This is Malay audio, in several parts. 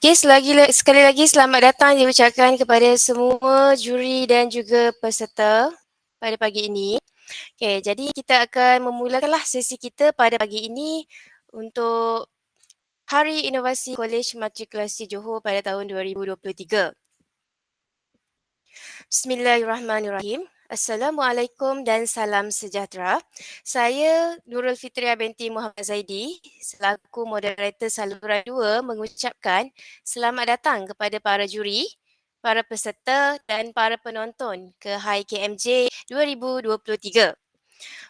Okay, sekali lagi selamat datang diucapkan kepada semua juri dan juga peserta pada pagi ini. Okay, jadi kita akan memulakanlah sesi kita pada pagi ini untuk Hari Inovasi Kolej Matrikulasi Johor pada tahun 2023. Bismillahirrahmanirrahim. Assalamualaikum dan salam sejahtera. Saya Nurul Fitria binti Muhammad Zaidi selaku moderator saluran 2 mengucapkan selamat datang kepada para juri, para peserta dan para penonton ke Hai KMJ 2023.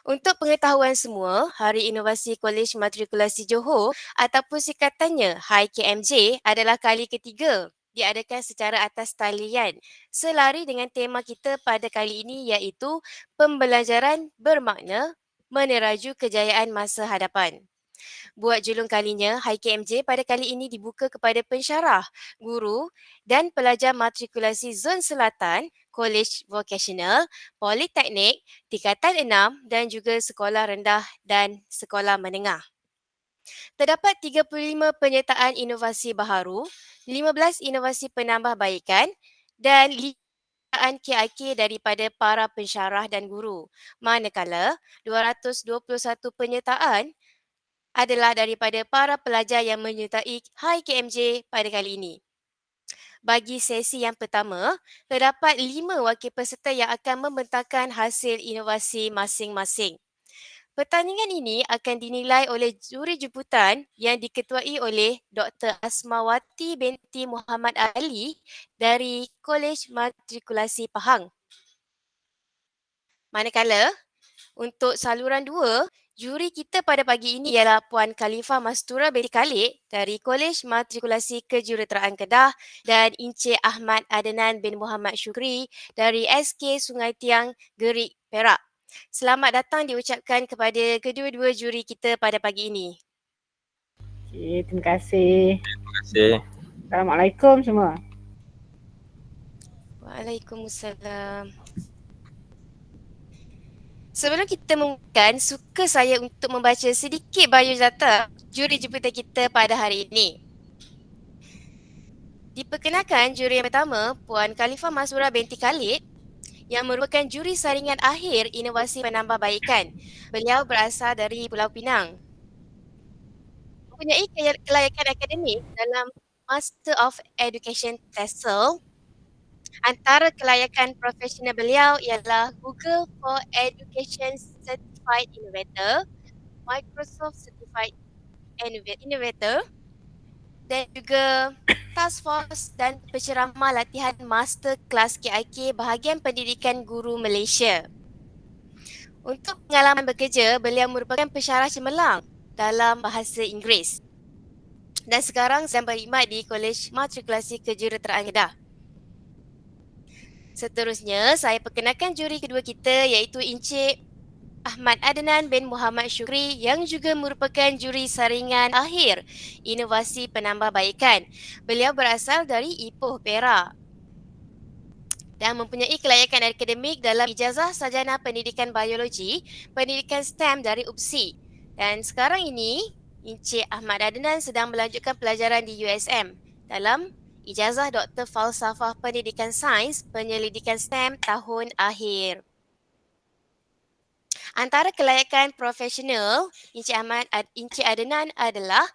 Untuk pengetahuan semua, Hari Inovasi Kolej Matrikulasi Johor ataupun singkatannya Hai KMJ adalah kali ketiga diadakan secara atas talian selari dengan tema kita pada kali ini iaitu pembelajaran bermakna meneraju kejayaan masa hadapan. Buat julung kalinya, Hai KMJ pada kali ini dibuka kepada pensyarah, guru dan pelajar matrikulasi Zon Selatan, Kolej Vocational, Politeknik, Tingkatan 6 dan juga sekolah rendah dan sekolah menengah. Terdapat 35 penyertaan inovasi baharu, 15 inovasi penambahbaikan dan 5 KIK daripada para pensyarah dan guru. Manakala 221 penyertaan adalah daripada para pelajar yang menyertai Hai KMJ pada kali ini. Bagi sesi yang pertama, terdapat 5 wakil peserta yang akan membentangkan hasil inovasi masing-masing. Pertandingan ini akan dinilai oleh juri jemputan yang diketuai oleh Dr. Asmawati binti Muhammad Ali dari Kolej Matrikulasi Pahang. Manakala untuk saluran 2, juri kita pada pagi ini ialah Puan Khalifah Mastura binti Khalid dari Kolej Matrikulasi Kejuruteraan Kedah dan Encik Ahmad Adnan bin Muhammad Syukri dari SK Sungai Tiang, Gerik, Perak. Selamat datang diucapkan kepada kedua-dua juri kita pada pagi ini. Okay, terima kasih. Terima kasih. Assalamualaikum semua. Waalaikumsalam. Sebelum kita memulakan, suka saya untuk membaca sedikit biodata juri jemputan kita pada hari ini. Diperkenalkan juri yang pertama, Puan Khalifah Masura binti Khalid yang merupakan juri saringan akhir inovasi penambahbaikan. Beliau berasal dari Pulau Pinang. Mempunyai kelayakan akademik dalam Master of Education TESOL. Antara kelayakan profesional beliau ialah Google for Education Certified Innovator, Microsoft Certified Innovator dan juga Task Force dan penceramah latihan Master Kelas KIK bahagian pendidikan guru Malaysia. Untuk pengalaman bekerja, beliau merupakan pensyarah cemerlang dalam bahasa Inggeris dan sekarang sedang berkhidmat di Kolej Matrikulasi Kejuruteraan Kedah. Seterusnya, saya perkenalkan juri kedua kita iaitu Encik Ahmad Adnan bin Muhammad Syukri yang juga merupakan juri saringan akhir inovasi penambahbaikan. Beliau berasal dari Ipoh, Perak dan mempunyai kelayakan akademik dalam ijazah sarjana pendidikan biologi, pendidikan STEM dari UPSI. Dan sekarang ini, Encik Ahmad Adnan sedang melanjutkan pelajaran di USM dalam Ijazah Doktor Falsafah Pendidikan Sains Penyelidikan STEM tahun akhir. Antara kelayakan profesional Encik Adnan adalah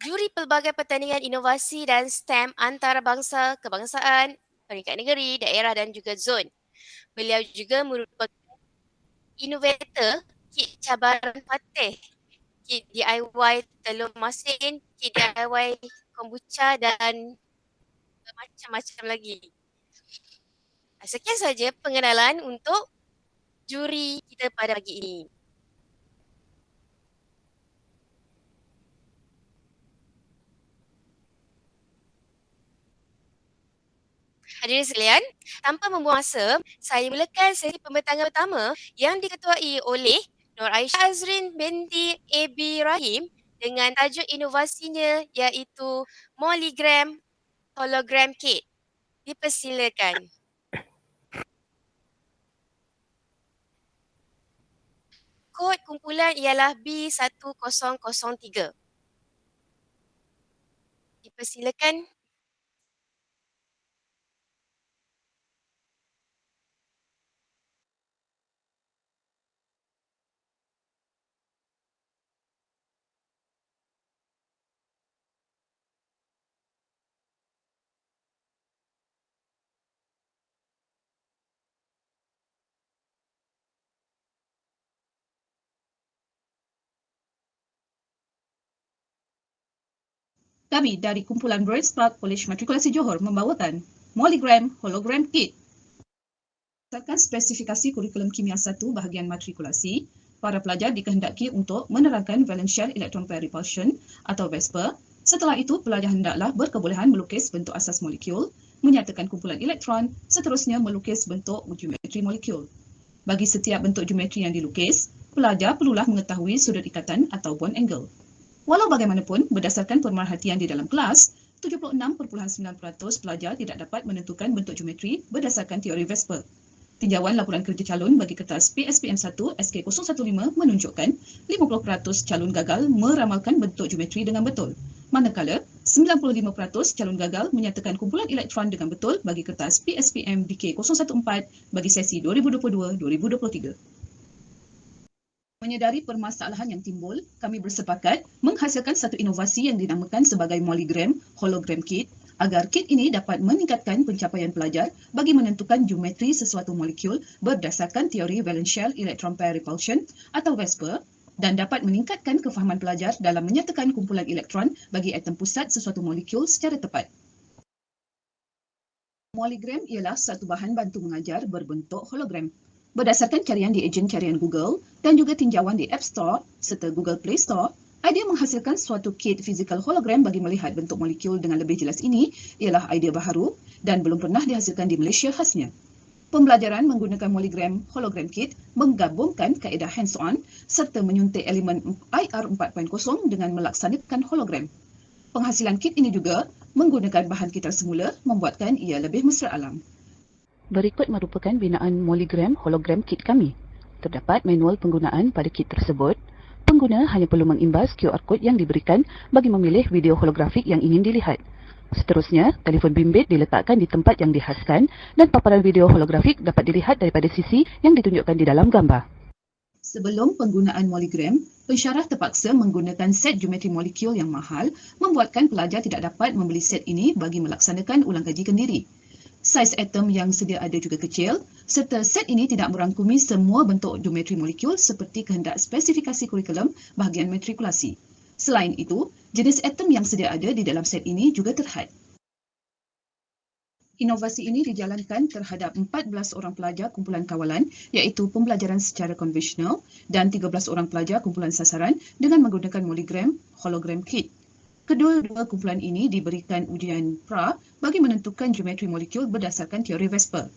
juri pelbagai pertandingan inovasi dan STEM antarabangsa, kebangsaan, peringkat negeri, daerah dan juga zon. Beliau juga merupakan inovator kit cabaran Fateh, kit DIY telur masin, kit DIY kombucha dan macam-macam lagi. Sekian saja pengenalan untuk juri kita pada pagi ini. Hadirin sekalian, tanpa membuang masa, saya mulakan sesi pembentangan pertama yang diketuai oleh Nur Aisyah Azrin binti AB Rahim dengan tajuk inovasinya iaitu Molygram Hologram Kit. Dipersilakan. Kod kumpulan ialah B1003. Dipersilakan. Kami dari kumpulan Brains Park College Matrikulasi Johor membawakan Molygram Hologram Kit. Berdasarkan spesifikasi kurikulum kimia 1 bahagian matrikulasi, para pelajar dikehendaki untuk menerangkan valence shell electron pair repulsion atau VESPR. Setelah itu, pelajar hendaklah berkebolehan melukis bentuk asas molekul, menyatakan kumpulan elektron, seterusnya melukis bentuk geometri molekul. Bagi setiap bentuk geometri yang dilukis, pelajar perlulah mengetahui sudut ikatan atau bond angle. Walau bagaimanapun, berdasarkan pemerhatian di dalam kelas, 76.9% pelajar tidak dapat menentukan bentuk geometri berdasarkan teori VESPR. Tinjauan laporan kerja calon bagi kertas PSPM1 SK015 menunjukkan 50% calon gagal meramalkan bentuk geometri dengan betul, manakala 95% calon gagal menyatakan kumpulan elektron dengan betul bagi kertas PSPM DK014 bagi sesi 2022-2023. Menyedari permasalahan yang timbul, kami bersepakat menghasilkan satu inovasi yang dinamakan sebagai Molygram Hologram Kit agar kit ini dapat meningkatkan pencapaian pelajar bagi menentukan geometri sesuatu molekul berdasarkan teori valence shell electron pair repulsion atau VESPR dan dapat meningkatkan kefahaman pelajar dalam menyatakan kumpulan elektron bagi atom pusat sesuatu molekul secara tepat. Molygram ialah satu bahan bantu mengajar berbentuk hologram. Berdasarkan carian di ejen carian Google dan juga tinjauan di App Store serta Google Play Store, idea menghasilkan suatu kit fizikal hologram bagi melihat bentuk molekul dengan lebih jelas ini ialah idea baharu dan belum pernah dihasilkan di Malaysia khasnya. Pembelajaran menggunakan Molygram Hologram Kit menggabungkan kaedah hands-on serta menyuntik elemen IR 4.0 dengan melaksanakan hologram. Penghasilan kit ini juga menggunakan bahan kit semula membuatkan ia lebih mesra alam. Berikut merupakan binaan Molygram Hologram Kit kami. Terdapat manual penggunaan pada kit tersebut. Pengguna hanya perlu mengimbas QR Code yang diberikan bagi memilih video holografik yang ingin dilihat. Seterusnya, telefon bimbit diletakkan di tempat yang dihaskan dan paparan video holografik dapat dilihat daripada sisi yang ditunjukkan di dalam gambar. Sebelum penggunaan Molygram, pensyarah terpaksa menggunakan set geometri molekul yang mahal membuatkan pelajar tidak dapat membeli set ini bagi melaksanakan ulang kaji kendiri. Saiz atom yang sedia ada juga kecil, serta set ini tidak merangkumi semua bentuk geometri molekul seperti kehendak spesifikasi kurikulum bahagian matrikulasi. Selain itu, jenis atom yang sedia ada di dalam set ini juga terhad. Inovasi ini dijalankan terhadap 14 orang pelajar kumpulan kawalan iaitu pembelajaran secara konvensional dan 13 orang pelajar kumpulan sasaran dengan menggunakan Molygram Hologram Kit. Kedua-dua kumpulan ini diberikan ujian pra bagi menentukan geometri molekul berdasarkan teori VESPR.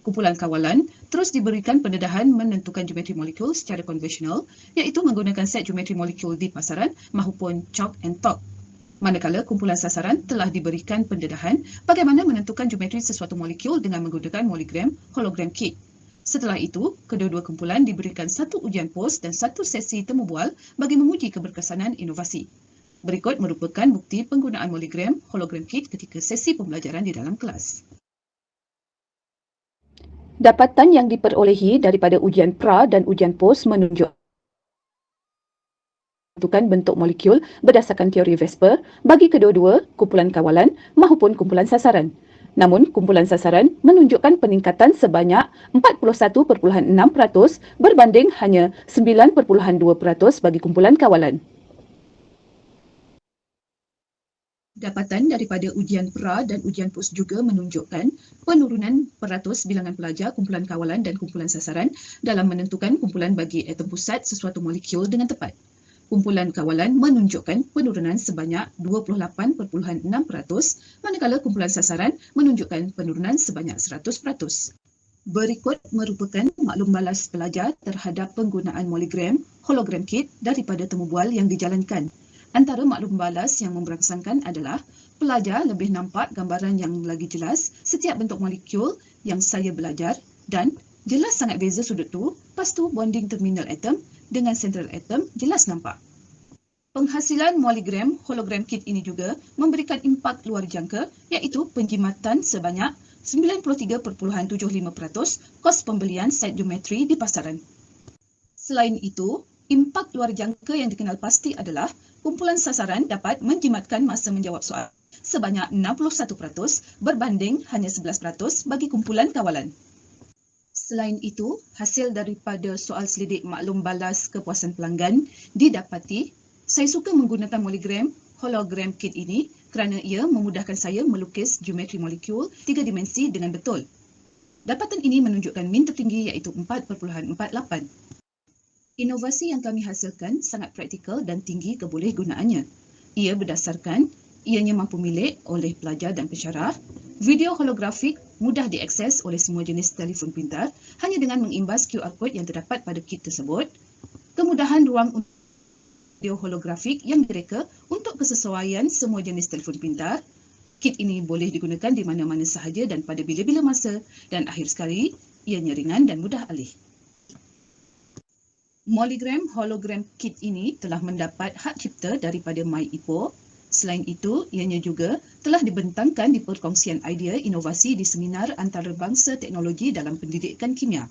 Kumpulan kawalan terus diberikan pendedahan menentukan geometri molekul secara konvensional iaitu menggunakan set geometri molekul di pasaran maupun chalk and talk. Manakala kumpulan sasaran telah diberikan pendedahan bagaimana menentukan geometri sesuatu molekul dengan menggunakan Molygram Hologram Kit. Setelah itu, kedua-dua kumpulan diberikan satu ujian pos dan satu sesi temu bual bagi menguji keberkesanan inovasi. Berikut merupakan bukti penggunaan Mollygram Hologram Kit ketika sesi pembelajaran di dalam kelas. Dapatan yang diperolehi daripada ujian pra dan ujian pos menunjukkan bentuk molekul berdasarkan teori Vesper bagi kedua-dua kumpulan kawalan maupun kumpulan sasaran. Namun, kumpulan sasaran menunjukkan peningkatan sebanyak 41.6% berbanding hanya 9.2% bagi kumpulan kawalan. Dapatan daripada ujian pra dan ujian pos juga menunjukkan penurunan peratus bilangan pelajar kumpulan kawalan dan kumpulan sasaran dalam menentukan kumpulan bagi atom pusat sesuatu molekul dengan tepat. Kumpulan kawalan menunjukkan penurunan sebanyak 28.6%, manakala kumpulan sasaran menunjukkan penurunan sebanyak 100%. Berikut merupakan maklum balas pelajar terhadap penggunaan Mollygram Hologram Kit daripada temu bual yang dijalankan. Antara maklum balas yang memberangsangkan adalah pelajar lebih nampak gambaran yang lagi jelas setiap bentuk molekul yang saya belajar dan jelas sangat beza sudut tu, pastu bonding terminal atom dengan central atom jelas nampak. Penghasilan Mollygram Hologram Kit ini juga memberikan impak luar jangka iaitu penjimatan sebanyak 93.75% kos pembelian set geometri di pasaran. Selain itu, impak luar jangka yang dikenal pasti adalah kumpulan sasaran dapat menjimatkan masa menjawab soal sebanyak 61% berbanding hanya 11% bagi kumpulan kawalan. Selain itu, hasil daripada soal selidik maklum balas kepuasan pelanggan didapati. Saya suka menggunakan Mollygram Hologram Kit ini kerana ia memudahkan saya melukis geometri molekul 3 dimensi dengan betul. Dapatan ini menunjukkan min tertinggi iaitu 4.48. Inovasi yang kami hasilkan sangat praktikal dan tinggi kebolehgunaannya. Ia berdasarkan ianya mampu milik oleh pelajar dan pensyarah, video holografik mudah diakses oleh semua jenis telefon pintar hanya dengan mengimbas QR code yang terdapat pada kit tersebut, kemudahan ruang video holografik yang direka untuk kesesuaian semua jenis telefon pintar. Kit ini boleh digunakan di mana-mana sahaja dan pada bila-bila masa dan akhir sekali, ianya ringan dan mudah alih. Mollygram Hologram Kit ini telah mendapat hak cipta daripada MyIPO. Selain itu, ianya juga telah dibentangkan di perkongsian idea inovasi di seminar antarabangsa teknologi dalam pendidikan kimia.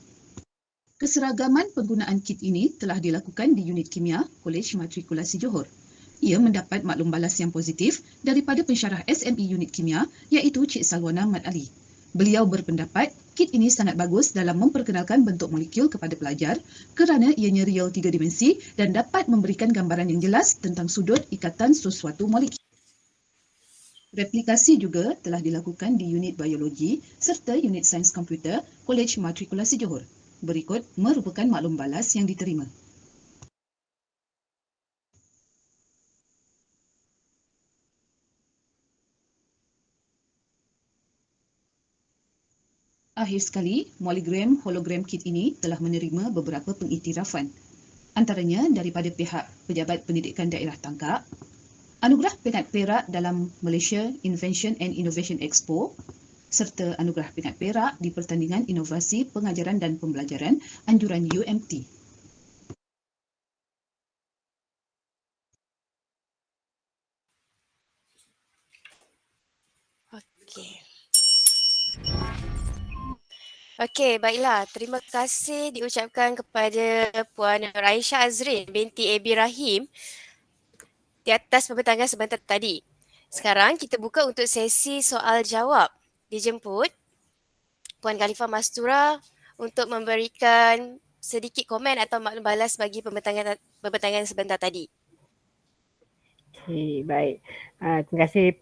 Keseragaman penggunaan kit ini telah dilakukan di unit kimia Kolej Matrikulasi Johor. Ia mendapat maklum balas yang positif daripada pensyarah SME unit kimia iaitu Cik Salwana Mat Ali. Beliau berpendapat kit ini sangat bagus dalam memperkenalkan bentuk molekul kepada pelajar kerana ianya real 3 dimensi dan dapat memberikan gambaran yang jelas tentang sudut ikatan sesuatu molekul. Replikasi juga telah dilakukan di unit biologi serta unit sains komputer Kolej Matrikulasi Johor. Berikut merupakan maklum balas yang diterima. Akhir sekali, Mollygram Hologram Kit ini telah menerima beberapa pengiktirafan. Antaranya daripada pihak Pejabat Pendidikan Daerah Tangkak, Anugerah Peringkat Perak dalam Malaysia Invention and Innovation Expo, serta Anugerah Peringkat Perak di Pertandingan Inovasi Pengajaran dan Pembelajaran Anjuran UMT. Okey, baiklah. Terima kasih diucapkan kepada Puan Raisha Azrin binti Abi Rahim di atas pembentangan sebentar tadi. Sekarang kita buka untuk sesi soal jawab. Dijemput Puan Khalifah Mastura untuk memberikan sedikit komen atau maklum balas bagi pembentangan sebentar tadi. Okey, baik. Terima kasih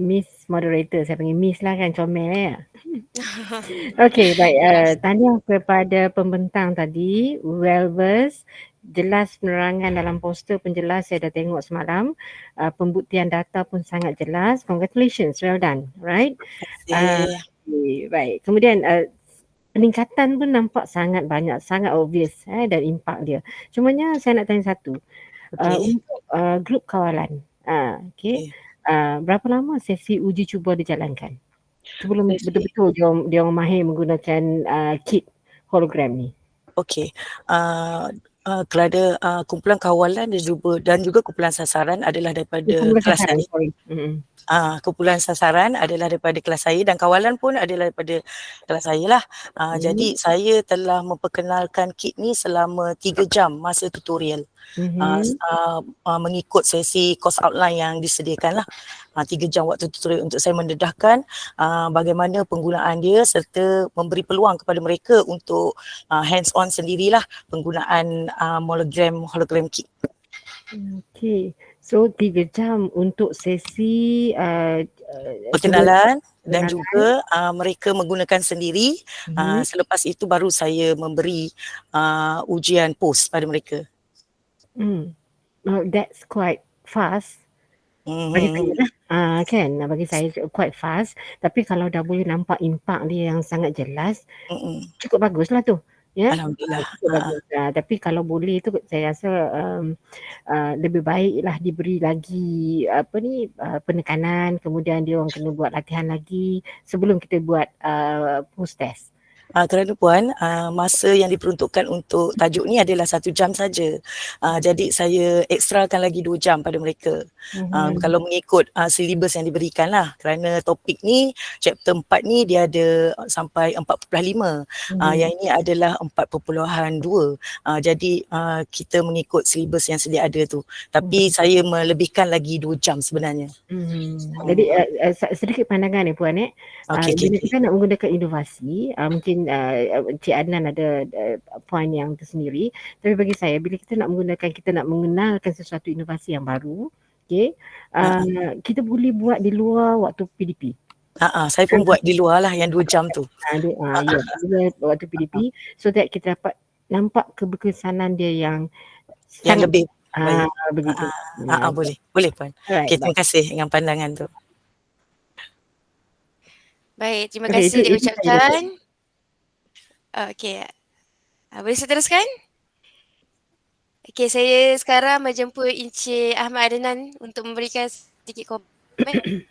Miss Moderator. Saya panggil Miss lah kan, comel ya. Okey, baik. Tahniah kepada pembentang tadi, well versed, jelas penerangan dalam poster penjelas saya dah tengok semalam. Pembuktian data pun sangat jelas. Congratulations, well done. Right? Okay, baik. Kemudian peningkatan pun nampak sangat banyak, sangat obvious dan impak dia. Cumanya saya nak tanya satu. Untuk grup kawalan, berapa lama sesi uji cuba dijalankan? Sebelum betul-betul dia orang mahir menggunakan kit hologram ni. Okey, Kerana kumpulan kawalan dan juga kumpulan sasaran adalah daripada Kumpulan kelas sasaran, saya. sorry. Kumpulan sasaran adalah daripada kelas saya dan kawalan pun adalah daripada kelas saya lah. Jadi saya telah memperkenalkan kit ni selama 3 jam masa tutorial. Mengikut sesi course outline yang disediakan lah. 3 jam waktu tutorial untuk saya mendedahkan bagaimana penggunaan dia serta memberi peluang kepada mereka untuk hands on sendirilah penggunaan hologram kit. Okay. So 3 jam untuk sesi perkenalan dan juga mereka menggunakan sendiri. Mhm. Selepas itu baru saya memberi ujian post pada mereka. That's quite fast. Bagi saya lah, kan, bagi saya quite fast. Tapi kalau dah boleh nampak impak dia yang sangat jelas, cukup bagus lah tu. Ya, Alhamdulillah. cukup bagus. Tapi kalau boleh tu saya rasa lebih baiklah diberi lagi penekanan, kemudian dia orang kena buat latihan lagi sebelum kita buat post test. Kerana puan, masa yang diperuntukkan untuk tajuk ni adalah 1 jam saja. Jadi saya ekstrakan lagi 2 jam pada mereka. Kalau mengikut silibus yang diberikan lah. Kerana topik ni, chapter 4 ni dia ada sampai 4.5. Yang ini adalah 4.2. Jadi kita mengikut silibus yang sedia ada tu. Tapi saya melebihkan lagi 2 jam sebenarnya. Jadi sedikit pandangan ni puan bila kita nak menggunakan inovasi, mungkin Cik Adnan ada point yang tersendiri, tapi bagi saya bila kita nak mengenalkan sesuatu inovasi yang baru, kita boleh buat di luar waktu PDP. Saya pun buat di luar lah yang 2 jam tu. Waktu PDP so that kita dapat nampak keberkesanan dia yang lebih baik. Begitu. Boleh puan. Alright, Terima kasih dengan pandangan tu. Baik, terima kasih diucapkan. Okey. Boleh saya teruskan? Okey, saya sekarang menjemput Encik Ahmad Adnan untuk memberikan sedikit komen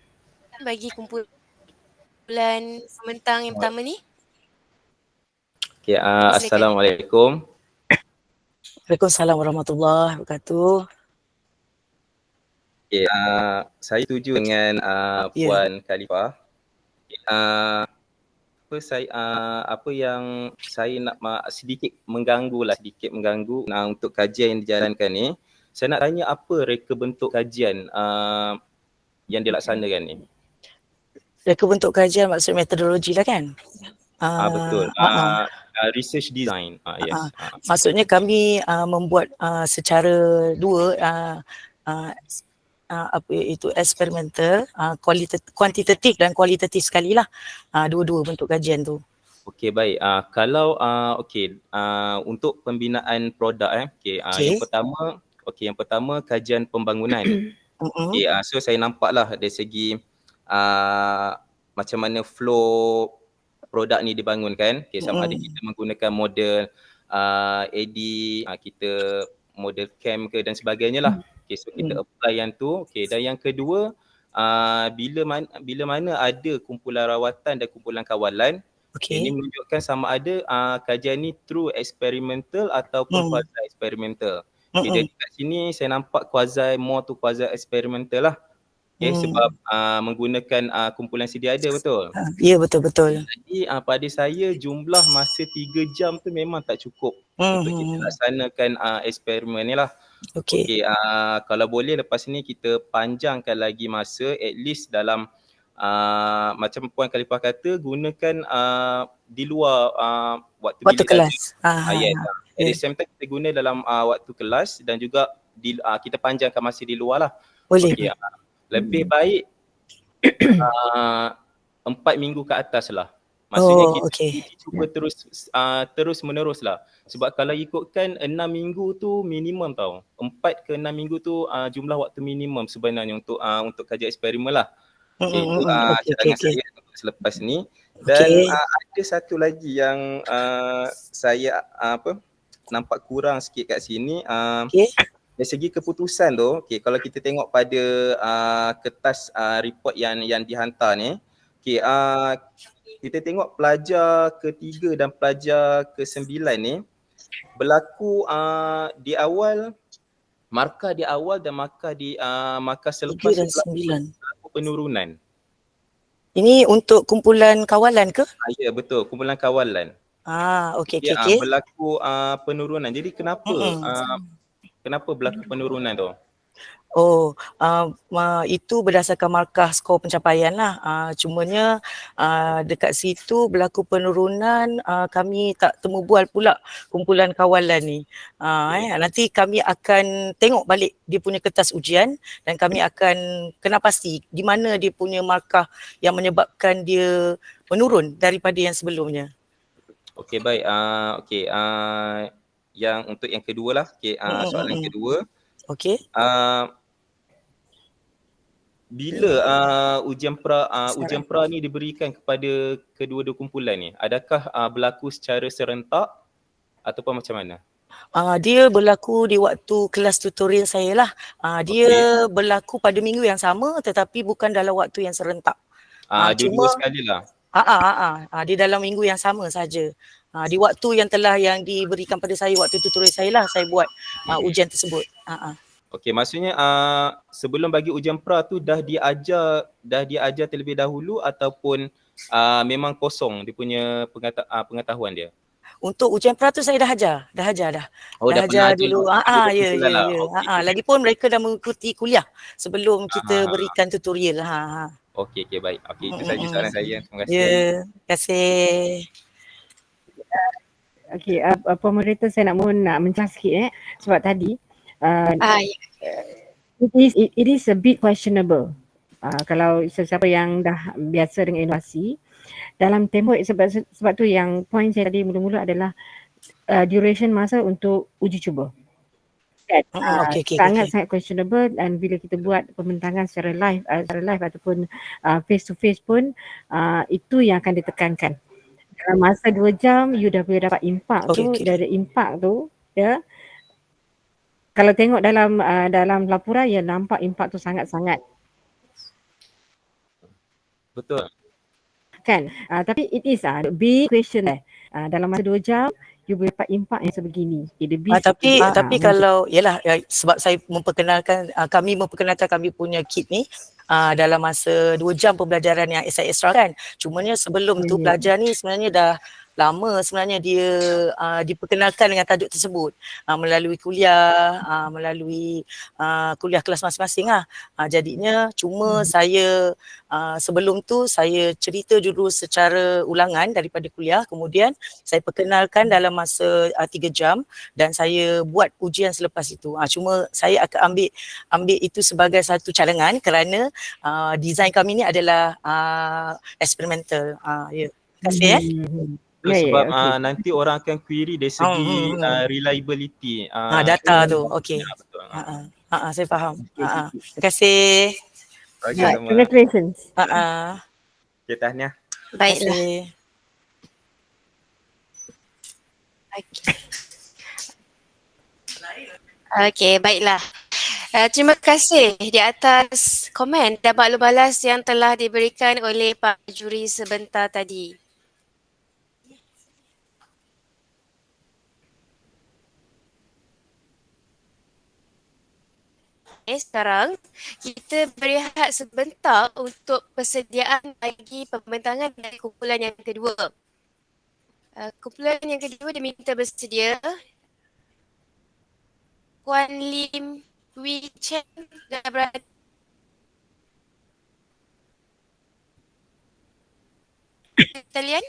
bagi kumpulan pembentang yang pertama ni. Okey, Assalamualaikum. Waalaikumsalam warahmatullahi wabarakatuh. Okay, saya setuju dengan Puan Khalifah. Apa yang saya nak sedikit mengganggu untuk kajian yang dijalankan ni. Saya nak tanya apa reka bentuk kajian yang dilaksanakan ni? Reka bentuk kajian maksud metodologi lah kan? Betul. Research design. Yes. Maksudnya kami membuat secara dua eksperimental, kuantitatif dan kualitatif sekali lah. Dua-dua bentuk kajian tu. Okey, baik. Kalau untuk pembinaan produk yang pertama kajian pembangunan. So saya nampaklah dari segi macam mana flow produk ni dibangunkan. Sama ada kita menggunakan model AD, kita model CAM ke dan sebagainya lah. So kita apply yang tu. Dan yang kedua, bila mana ada kumpulan rawatan dan kumpulan kawalan, ini menunjukkan sama ada kajian ni true experimental ataupun quasi experimental. Jadi kat sini saya nampak more to quasi experimental lah. Sebab menggunakan kumpulan sedia ada, betul? Ya, betul-betul. Jadi pada saya jumlah masa 3 jam tu memang tak cukup untuk kita laksanakan eksperimen ni lah. Kalau boleh lepas ni kita panjangkan lagi masa, at least dalam macam Puan Khalifah kata, gunakan di luar waktu kelas. At the same time kita guna dalam waktu kelas dan juga kita panjangkan masa di luar lah. Boleh. Lebih baik 4 minggu ke atas lah. Maksudnya kita cuba terus menerus lah. Sebab kalau ikutkan 6 minggu tu minimum tau. 4 ke 6 minggu tu jumlah waktu minimum sebenarnya untuk kajian eksperimen lah. Itu cadangan saya untuk selepas ni. Dan ada satu lagi yang saya nampak kurang sikit kat sini. Dari segi keputusan tu, kalau kita tengok pada kertas report yang dihantar ni, kita tengok pelajar ke-3 dan pelajar ke-9 ni, berlaku di awal, markah di awal dan markah 3 selepas dan 9. berlaku penurunan. Ini untuk kumpulan kawalan ke? Ya betul, kumpulan kawalan. Okey. Berlaku penurunan. Jadi kenapa berlaku penurunan tu? Itu berdasarkan markah skor pencapaian lah. Cumanya dekat situ berlaku penurunan, kami tak temu bual pula kumpulan kawalan ni. Nanti kami akan tengok balik dia punya kertas ujian dan kami akan kena pasti di mana dia punya markah yang menyebabkan dia menurun daripada yang sebelumnya. Okey, baik. Yang untuk yang kedua lah. Soalan yang kedua. Okey. Bila ujian pra ni diberikan kepada kedua-dua kumpulan ni, adakah berlaku secara serentak ataupun macam mana? Dia berlaku di waktu kelas tutorial saya lah. Dia berlaku pada minggu yang sama tetapi bukan dalam waktu yang serentak. Dua-dua sekali lah. Dia dalam minggu yang sama saja. Di waktu yang diberikan pada saya, waktu tutorial saya lah saya buat ujian tersebut. Okey, maksudnya sebelum bagi ujian pra tu dah diajar terlebih dahulu ataupun memang kosong dia punya pengetahuan dia? Untuk ujian pra tu saya dah ajar dah. Oh, dah ajar dulu. Ya. Okay. Lagipun mereka dah mengikuti kuliah sebelum kita berikan tutorial. Okey, baik. Okey, itu saja soalan saya. Terima kasih. Ya, terima kasih. Okey, moderator saya nak mencah sikit sebab tadi it is a bit questionable. Kalau sesiapa yang dah biasa dengan inovasi dalam tempoh, sebab tu yang point saya tadi mula-mula adalah duration masa untuk uji cuba. Sangat questionable, dan bila kita buat pembentangan secara live ataupun face to face pun itu yang akan ditekankan. Dalam masa 2 jam you dah boleh dapat impak tu. Dari impak tu ya, kalau tengok dalam laporan ya nampak impak tu sangat-sangat. Betul. Kan? Tapi it is big question dalam masa 2 jam you boleh dapat impak yang sebegini. Tapi kalau yalah sebab saya kami memperkenalkan kami punya kit ni dalam masa 2 jam pembelajaran yang extra kan. Cumanya sebelum tu pelajar ni sebenarnya dah lama sebenarnya dia diperkenalkan dengan tajuk tersebut melalui kuliah, melalui kuliah kelas masing-masing lah. Jadinya cuma saya sebelum tu saya cerita dulu secara ulangan daripada kuliah, kemudian saya perkenalkan dalam masa 3 jam dan saya buat ujian selepas itu. Cuma saya akan ambil itu sebagai satu cadangan kerana design kami ni adalah eksperimental. Ya. Terima kasih. Sebab nanti orang akan query dari segi reliability data tu. Okey. Saya faham. Terima kasih. Congratulations. Okay, tahniah. Baiklah. Okey, baiklah. Terima kasih di atas komen dan maklum balas yang telah diberikan oleh Pak Juri sebentar tadi. Sekarang kita berehat sebentar untuk persediaan bagi pembentangan dari kumpulan yang kedua. Kumpulan yang kedua diminta bersedia. Kuan Lim Wee Chen dah berada. Talian?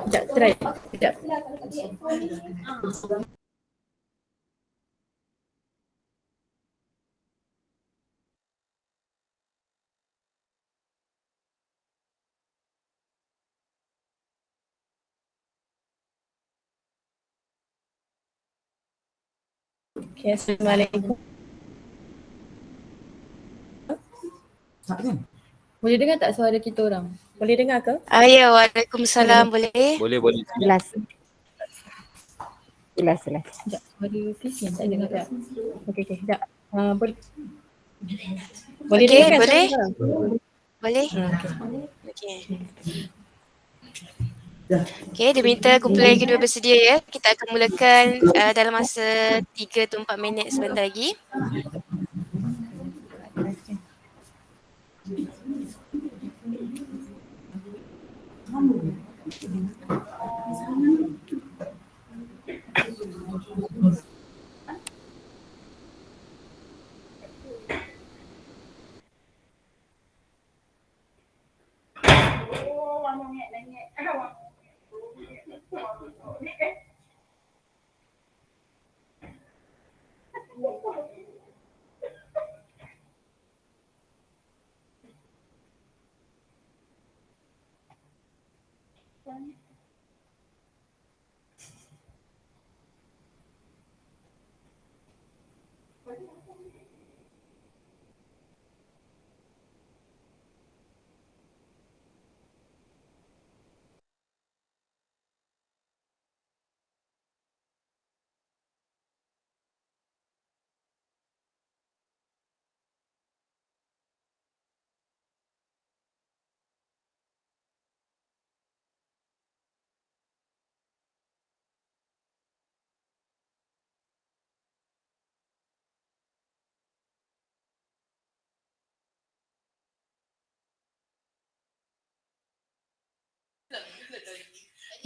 Sekejap, try. Sekejap. Okay, Assalamualaikum. Boleh dengar tak suara kita orang? Boleh dengar ke? Ya, waalaikumsalam. Boleh? Boleh. Jelas. Sekejap, suara Fifi tak dengar tak? Okey, sekejap. Boleh Okey, dengar kan boleh. suara kita? Boleh? Okey. Okey, diminta kumpulan yang kedua bersedia ya. Kita akan mulakan dalam masa 3 atau 4 minit sebentar lagi.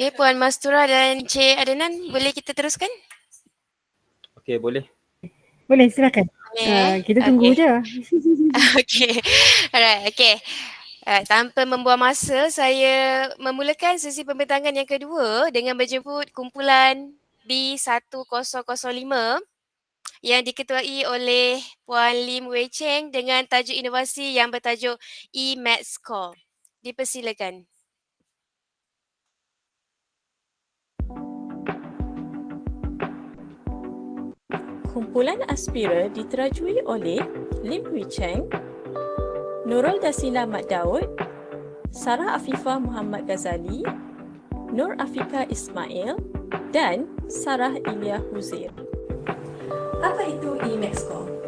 Okey, Puan Mastura dan Cik Adenan, boleh kita teruskan? Okey, boleh. Boleh, silakan. Kita tunggu je. Okey. Alright, okey. Tanpa membuang masa, saya memulakan sesi pembentangan yang kedua dengan menjemput kumpulan B1005 yang diketuai oleh Puan Lim Wei Cheng dengan tajuk inovasi yang bertajuk e-Maths Core. Dipersilakan. Kumpulan Aspira diterajui oleh Lim Hui Cheng, Nurul Dasila Mat Daud, Sarah Afifah Muhammad Ghazali, Nur Afika Ismail dan Sarah Ilya Huzair. Apa itu e-Maths Core?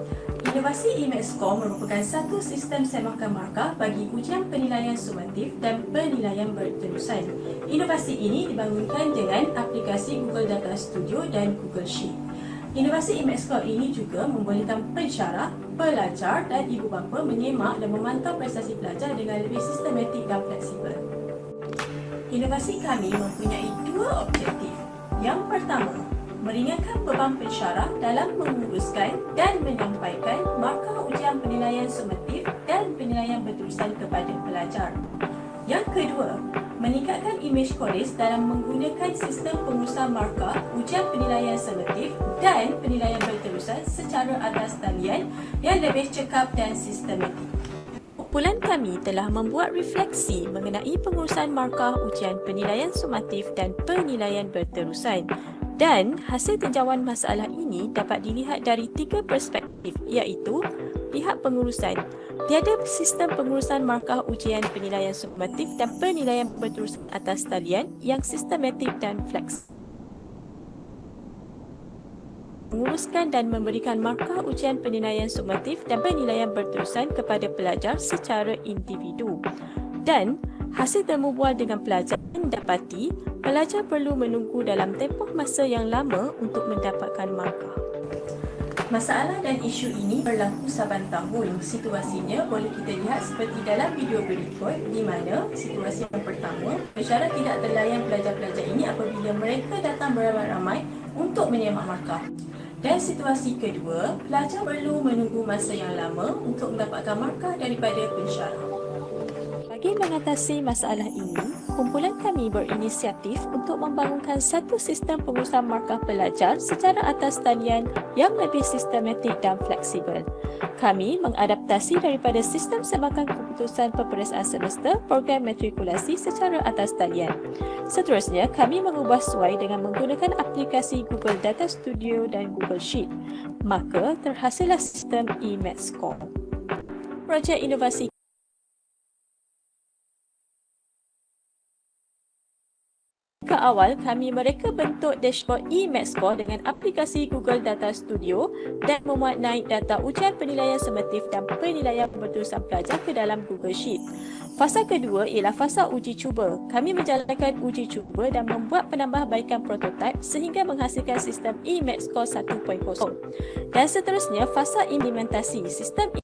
Inovasi e-Maths Core merupakan satu sistem semakan markah bagi ujian penilaian sumatif dan penilaian berterusan. Inovasi ini dibangunkan dengan aplikasi Google Data Studio dan Google Sheet. Inovasi e-Maths Core ini juga membolehkan pensyarah, pelajar dan ibu bapa menyemak dan memantau prestasi pelajar dengan lebih sistematik dan fleksibel. Inovasi kami mempunyai dua objektif. Yang pertama, meringankan beban pensyarah dalam menguruskan dan menyampaikan markah ujian penilaian sumatif dan penilaian berterusan kepada pelajar. Yang kedua, meningkatkan imej kolej dalam menggunakan sistem pengurusan markah ujian penilaian sumatif dan penilaian berterusan secara atas talian yang lebih cekap dan sistematik. Kumpulan kami telah membuat refleksi mengenai pengurusan markah ujian penilaian sumatif dan penilaian berterusan. Dan hasil tinjauan masalah ini dapat dilihat dari 3 perspektif, iaitu pihak pengurusan, tiada sistem pengurusan markah ujian penilaian sumatif dan penilaian berterusan atas talian yang sistematik dan fleksibel. Menguruskan dan memberikan markah ujian penilaian sumatif dan penilaian berterusan kepada pelajar secara individu. Dan hasil temu bual dengan pelajar mendapati pelajar perlu menunggu dalam tempoh masa yang lama untuk mendapatkan markah. Masalah dan isu ini berlaku saban tahun. Situasinya boleh kita lihat seperti dalam video berikut, di mana situasi yang pertama, pensyarah tidak terlayan pelajar-pelajar ini apabila mereka datang beramai-ramai untuk menyemak markah. Dan situasi kedua, pelajar perlu menunggu masa yang lama untuk mendapatkan markah daripada pensyarah. Bagi mengatasi masalah ini, kumpulan kami berinisiatif untuk membangunkan satu sistem pengurusan markah pelajar secara atas talian yang lebih sistematik dan fleksibel. Kami mengadaptasi daripada sistem sebarkan keputusan peperiksaan semester program matrikulasi secara atas talian. Seterusnya, kami mengubah suai dengan menggunakan aplikasi Google Data Studio dan Google Sheet. Maka terhasillah sistem e-Maths Score. Projek inovasi ke awal, mereka bentuk dashboard e-Maths Score dengan aplikasi Google Data Studio dan memuat naik data ujian penilaian summatif dan penilaian berterusan pelajar ke dalam Google Sheet. Fasa kedua ialah fasa uji cuba. Kami menjalankan uji cuba dan membuat penambahbaikan prototipe sehingga menghasilkan sistem e-Maths Score 1.0. Dan seterusnya, fasa implementasi sistem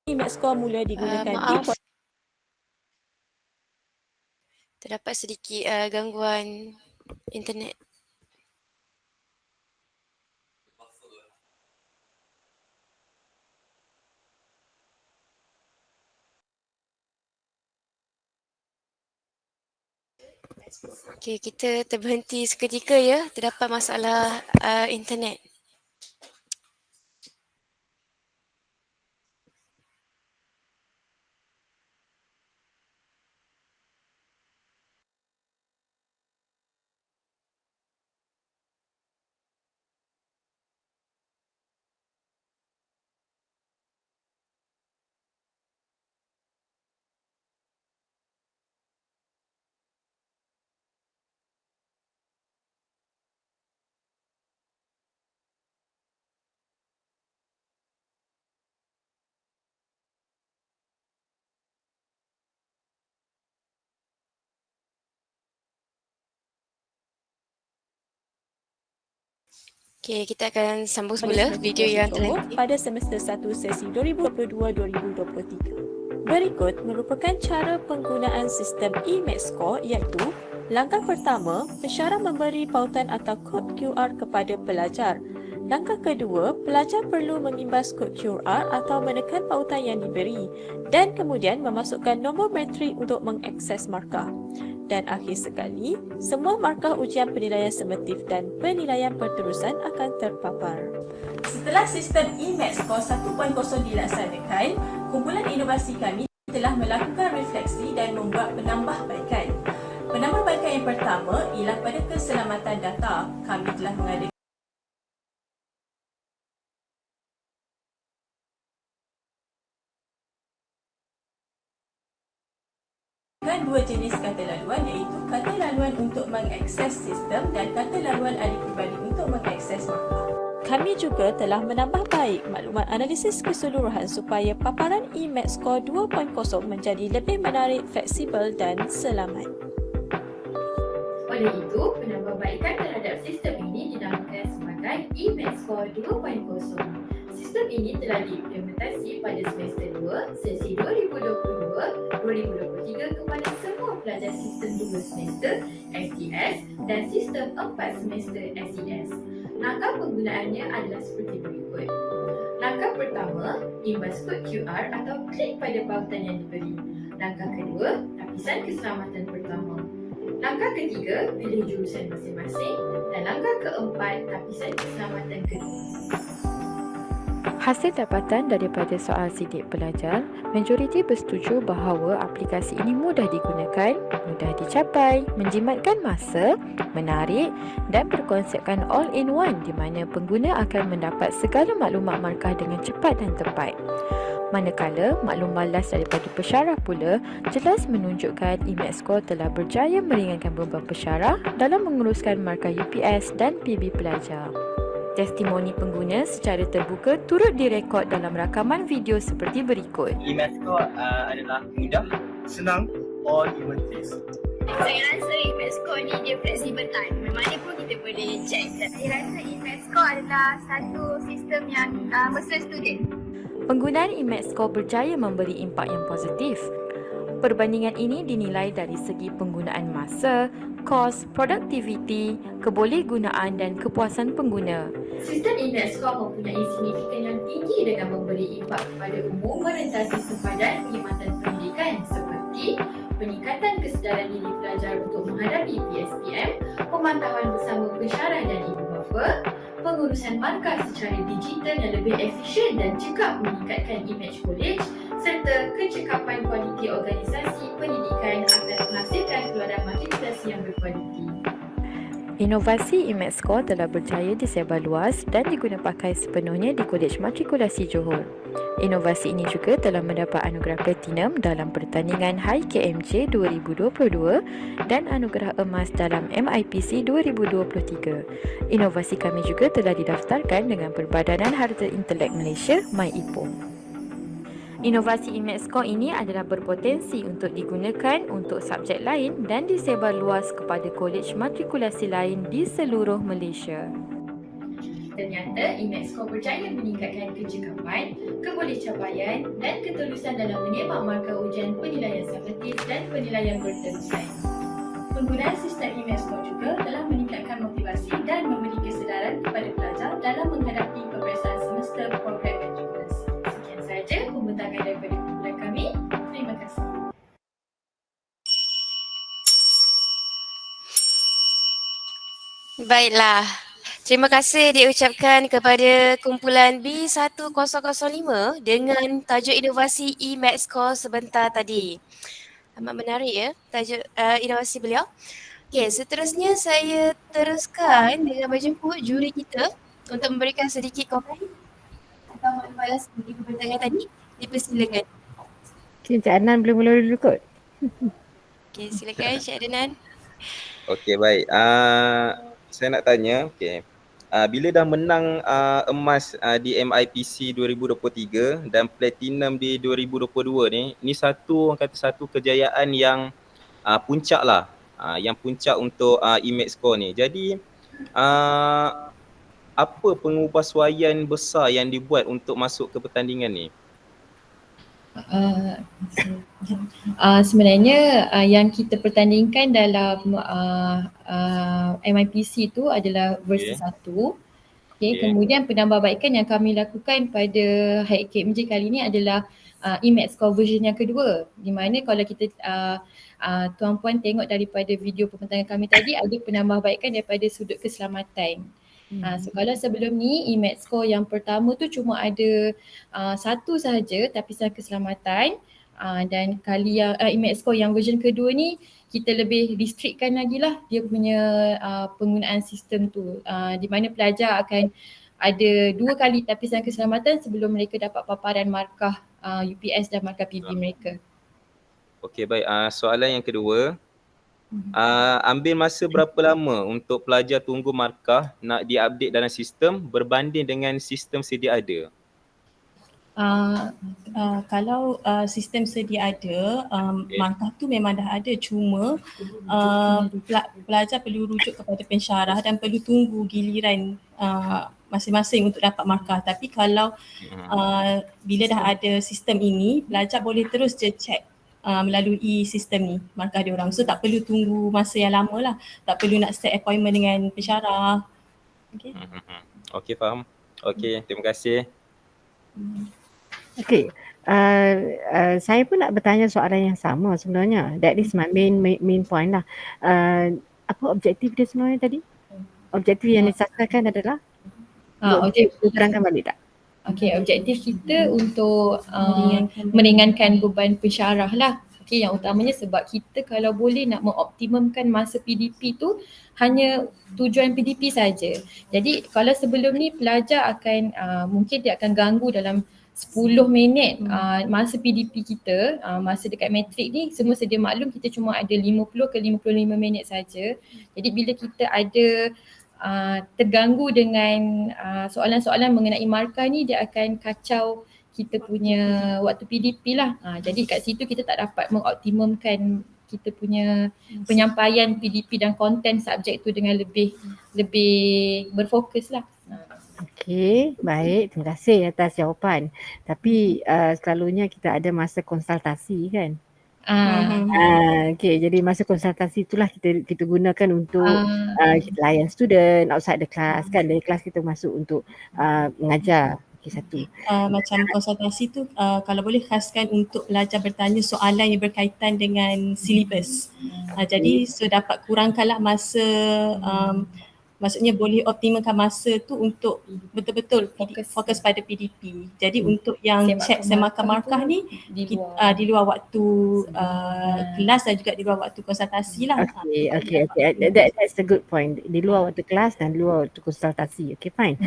e-Maths Score mula digunakan Maaf. di Terdapat sedikit gangguan internet. Okey, kita terberhenti seketika ya. Terdapat masalah internet. Okey, kita akan sambung semula video yang terhenti. pada semester 1 sesi 2022-2023. Berikut merupakan cara penggunaan sistem e-Maths Score iaitu langkah pertama, pensyarah memberi pautan atau kod QR kepada pelajar. Langkah kedua, pelajar perlu mengimbas kod QR atau menekan pautan yang diberi dan kemudian memasukkan nombor metrik untuk mengakses markah. Dan akhir sekali, semua markah ujian penilaian summatif dan penilaian berterusan akan terpapar. Setelah sistem e-Maths Score 1.0 dilaksanakan, kumpulan inovasi kami telah melakukan refleksi dan membuat penambahbaikan. Penambahbaikan yang pertama ialah pada keselamatan data. Kami telah mengadakan dua jenis kata laluan iaitu kata laluan untuk mengakses sistem dan kata laluan ahli peribadi untuk mengakses markah. Kami juga telah menambah baik maklumat analisis keseluruhan supaya paparan e-Maths Score 2.0 menjadi lebih menarik, fleksibel dan selamat. Oleh itu, penambahbaikan terhadap sistem ini dinamakan sebagai e-Maths Score 2.0. Sistem ini telah diimplementasi pada semester 2, sesi 2022-2023 kepada semua pelajar sistem 2 semester SDS dan sistem 4 semester SES. Langkah penggunaannya adalah seperti berikut. Langkah pertama, imbas kod QR atau klik pada pautan yang diberi. Langkah kedua, lapisan keselamatan pertama. Langkah ketiga, pilih jurusan masing-masing. Dan langkah keempat, lapisan keselamatan kedua. Hasil dapatan daripada soal sidik pelajar, majoriti bersetuju bahawa aplikasi ini mudah digunakan, mudah dicapai, menjimatkan masa, menarik dan berkonsepkan all-in-one di mana pengguna akan mendapat segala maklumat markah dengan cepat dan tepat. Manakala maklum balas daripada pensyarah pula jelas menunjukkan e-Maths Score telah berjaya meringankan beban pensyarah dalam menguruskan markah UPS dan PB pelajar. Testimoni pengguna secara terbuka turut direkod dalam rakaman video seperti berikut. e-Maths Score adalah mudah, senang, all in one place. Saya rasa image score ni dia flexible time. Mana pun kita boleh check. Saya rasa image score adalah satu sistem yang mesra student. Penggunaan image score berjaya memberi impak yang positif. Perbandingan ini dinilai dari segi penggunaan masa, kos, produktiviti, kebolehgunaan dan kepuasan pengguna. Sistem image score mempunyai signifikan yang tinggi dengan memberi impak kepada umum merentasi sempadan perkhidmatan pendidikan seperti peningkatan kesedaran diri pelajar untuk menghadapi PSPM, pemantauan bersama pensyarah dan ibu bapa, pengurusan markah secara digital yang lebih efisien dan juga meningkatkan image college, serta kecekapan kualiti organisasi pendidikan akan menghasilkan keluaran matrikulasi yang berkualiti. Inovasi image score telah berjaya disebar luas dan diguna pakai sepenuhnya di Kolej Matrikulasi Johor. Inovasi ini juga telah mendapat anugerah platinum dalam pertandingan High KMJ 2022 dan anugerah emas dalam MIPC 2023. Inovasi kami juga telah didaftarkan dengan Perbadanan Harta Intelek Malaysia (MyIPO). Inovasi image score ini adalah berpotensi untuk digunakan untuk subjek lain dan disebar luas kepada kolej matrikulasi lain di seluruh Malaysia. Ternyata image score berjaya meningkatkan kecekapan, kebolehcapaian dan ketulusan dalam menyemak markah ujian penilaian summatif dan penilaian berterusan. Penggunaan sistem image score juga telah meningkatkan motivasi dan memberi kesedaran kepada pelajar dalam menghadapi peperiksaan semester program matrikulasi. Sekian sahaja pembentakan daripada kumpulan kami. Terima kasih. Baiklah. Terima kasih diucapkan kepada kumpulan B1005 dengan tajuk inovasi e-maths score sebentar tadi. Amat menarik ya tajuk inovasi beliau. Okey, seterusnya saya teruskan dengan menjemput juri kita untuk memberikan sedikit komen atau membalas sedikit perbincangan tadi. Dipersilakan. Okay, Cik Adnan boleh mula dulu kot. Okey, silakan Cik Adnan. Okey, baik. Saya nak tanya, okey. Bila dah menang emas di MIPC 2023 dan platinum di 2022 ni satu orang kata satu kejayaan yang puncak lah. Yang puncak untuk image score ni. Jadi apa pengubahsuaian besar yang dibuat untuk masuk ke pertandingan ni? Sebenarnya yang kita pertandingkan dalam MIPC itu adalah versi 1. Kemudian penambahbaikan yang kami lakukan pada High KMJ kali ini adalah image score version yang kedua, di mana kalau kita tuan-puan tengok daripada video pembentangan kami tadi, ada penambahbaikan daripada sudut keselamatan. So kalau sebelum ni image score yang pertama tu cuma ada satu sahaja, tapisan keselamatan, dan kali yang image score yang version kedua ni kita lebih restrictkan lagi lah dia punya penggunaan sistem tu, di mana pelajar akan ada 2 kali tapisan keselamatan sebelum mereka dapat paparan markah UPS dan markah PB mereka. Okey, baik. Soalan yang kedua, ambil masa berapa lama untuk pelajar tunggu markah nak diupdate dalam sistem berbanding dengan sistem sedia ada? Kalau sistem sedia ada, markah tu memang dah ada, cuma pelajar perlu rujuk kepada pensyarah dan perlu tunggu giliran masing-masing untuk dapat markah. Tapi kalau bila dah ada sistem ini, pelajar boleh terus je check melalui sistem ni markah dia orang. So tak perlu tunggu masa yang lama lah. Tak perlu nak set appointment dengan pensyarah. Okay. Okey, faham. Okey, terima kasih. Okey. Saya pun nak bertanya soalan yang sama sebenarnya. That is my main point lah. Apa objektif dia sebenarnya tadi? Objektif yang disasarkan adalah objektif terangkan balik tak? Okey, objektif kita untuk meringankan beban pensyarah lah. Okey, yang utamanya sebab kita kalau boleh nak mengoptimumkan masa PDP tu hanya tujuan PDP saja. Jadi kalau sebelum ni pelajar akan mungkin dia akan ganggu dalam 10 minit masa PDP kita, masa dekat matrik ni semua sedia maklum kita cuma ada 50 ke 55 minit saja. Jadi bila kita ada terganggu dengan soalan-soalan mengenai markah ni, dia akan kacau kita punya waktu PDP lah. Jadi kat situ kita tak dapat mengoptimumkan kita punya penyampaian PDP dan konten subjek tu dengan lebih berfokus lah. Okey, baik. Terima kasih atas jawapan. Tapi selalunya kita ada masa konsultasi kan? Okey, jadi masa konsultasi itulah kita gunakan untuk kita layan student outside the class kan. Dari kelas kita masuk untuk mengajar. Okey, satu. Macam konsultasi tu kalau boleh khaskan untuk pelajar bertanya soalan yang berkaitan dengan silibus. Jadi dapat kurangkanlah masa maksudnya boleh optimalkan masa tu untuk betul-betul fokus pada PDP. Jadi untuk yang cek semakan markah ni di luar waktu kelas dan juga di luar waktu konsultasi lah. Okay. That's a good point. Di luar waktu kelas dan di luar waktu konsultasi. Okay, fine.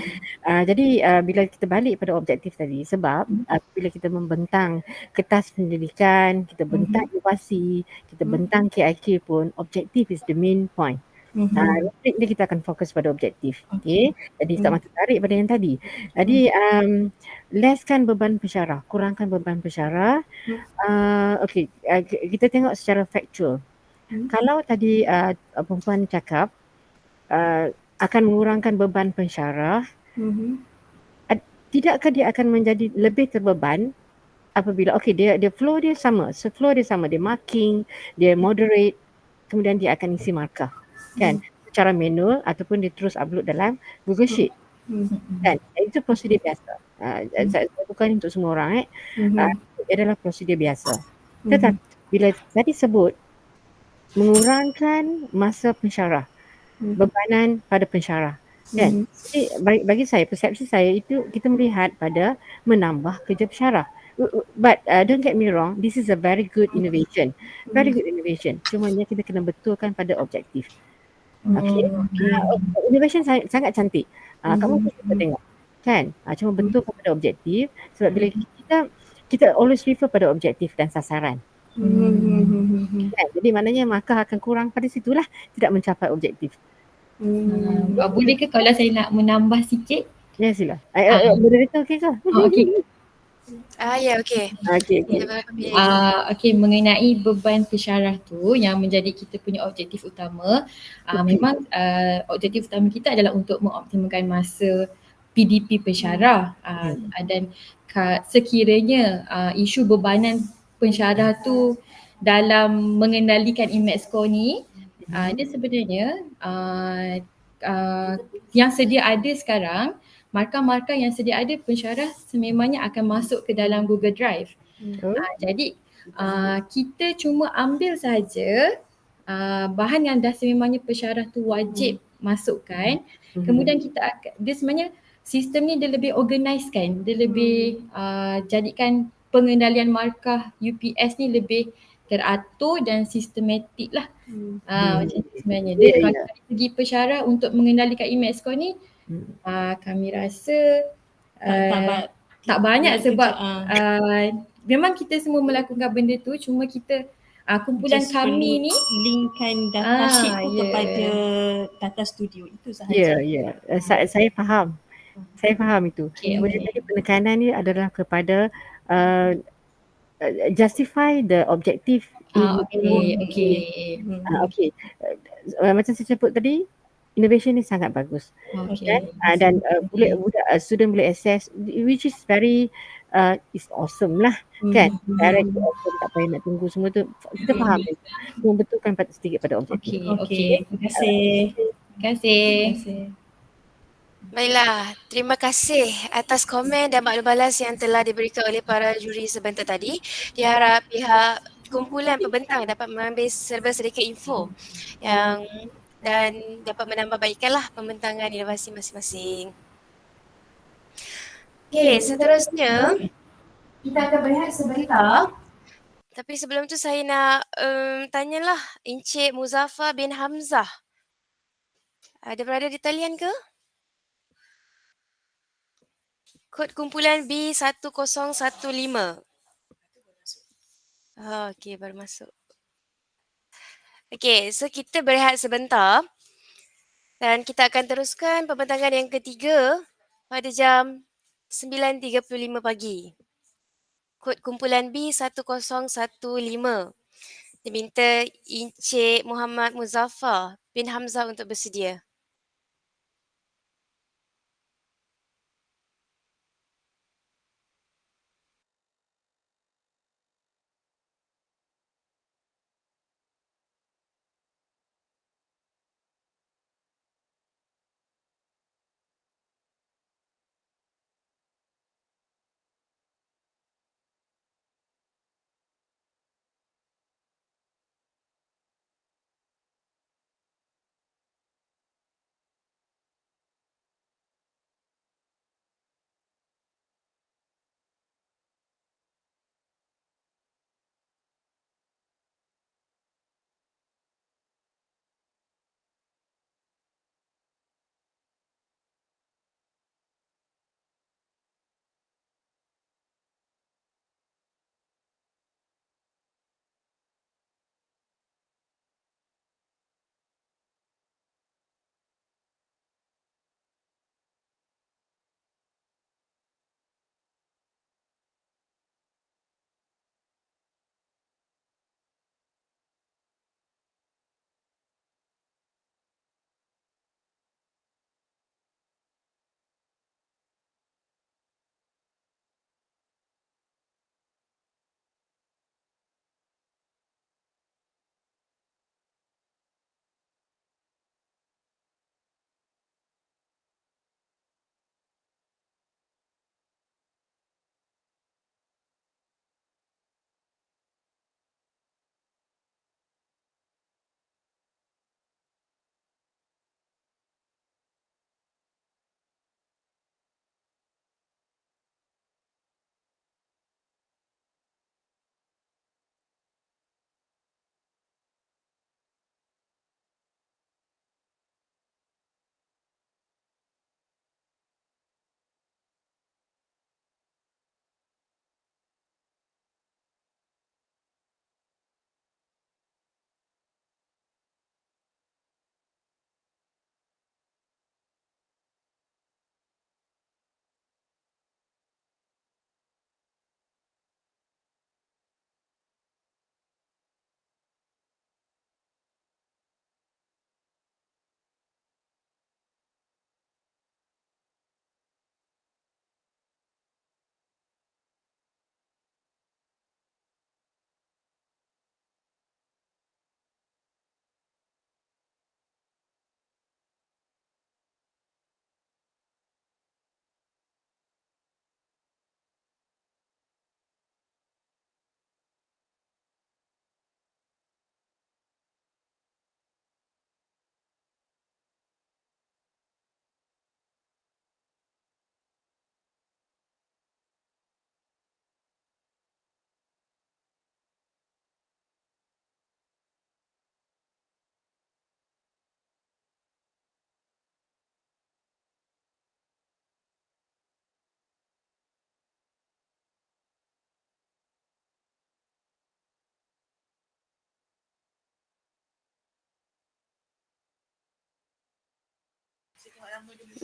Jadi bila kita balik pada objektif tadi, sebab bila kita membentang kertas pendidikan, kita bentang inovasi, kita bentang KIQ pun, objektif is the main point. Jadi kita akan fokus pada objektif. Okay. Jadi tak mahu tarik pada yang tadi. Jadi lesskan beban pensyarah, kurangkan beban pensyarah. Okay, kita tengok secara factual. Kalau tadi perempuan cakap akan mengurangkan beban pensyarah, tidakkah dia akan menjadi lebih terbeban apabila dia flow dia sama, dia marking, dia moderate, kemudian dia akan isi markah. Kan, secara manual ataupun dia terus upload dalam Google Sheet. Kan, itu prosedur biasa. Bukan untuk semua orang adalah prosedur biasa. Tetapi bila tadi sebut mengurangkan masa pensyarah, bebanan pada pensyarah, kan. Jadi bagi saya, persepsi saya itu kita melihat pada menambah kerja pensyarah. But don't get me wrong, this is a very good innovation. Cumanya kita kena betulkan pada objektif. Okay. Innovation sangat cantik. Kamu pun kita tengok kan. Cuma bentuk kepada objektif, sebab bila kita always refer pada objektif dan sasaran. Kan? Jadi maknanya markah akan kurang pada situlah, tidak mencapai objektif. Boleh ke kalau saya nak menambah sikit? Ya, sila. Moderator okey ke? Okey. Ya, okey. Okey, mengenai beban pensyarah tu yang menjadi kita punya objektif utama, memang objektif utama kita adalah untuk mengoptimalkan masa PDP pensyarah, dan sekiranya isu bebanan pensyarah tu dalam mengendalikan IMAX score ni, dia sebenarnya yang sedia ada sekarang, markah-markah yang sedia ada pensyarah sememangnya akan masuk ke dalam Google Drive. Jadi kita cuma ambil saja bahan yang dah sememangnya pensyarah tu wajib masukkan. Kemudian dia sebenarnya sistem ni dia lebih organize kan, dia lebih jadikan pengendalian markah UPS ni lebih teratur dan sistematik lah. Macam tu sebenarnya. Dia kalau dari segi pensyarah untuk mengendalikan IMAX score ni, kami rasa tak banyak sebab memang kita semua melakukan benda tu, cuma kita kumpulan just kami ni linkkan data sheet tu kepada data studio itu sahaja. Saya faham. Saya faham itu. Kemudian tadi penekanan ni adalah kepada justify the objective. Macam saya sebut tadi, innovation ni sangat bagus. Kan? Dan student boleh access, which is very is awesome lah. Kan? Direct to awesome, tak payah nak tunggu semua tu. Kita faham. Membetulkan sedikit pada objektif. Terima kasih. Terima kasih. Baiklah, terima kasih atas komen dan maklum balas yang telah diberikan oleh para juri sebentar tadi. Diharap pihak kumpulan pembentang dapat mengambil serba sedikit info dan dapat menambah baikkanlah pembentangan inovasi masing-masing. Okey, seterusnya kita akan berehat sebentar. Tapi sebelum tu saya nak tanyalah Encik Muzaffar bin Hamzah. Ada berada di talian ke? Kod kumpulan B1015. Okey, baru masuk. Okey, so kita berehat sebentar dan kita akan teruskan pembentangan yang ketiga pada jam 9.35 pagi. Kod kumpulan B1015. Diminta Encik Muhammad Muzaffar bin Hamzah untuk bersedia.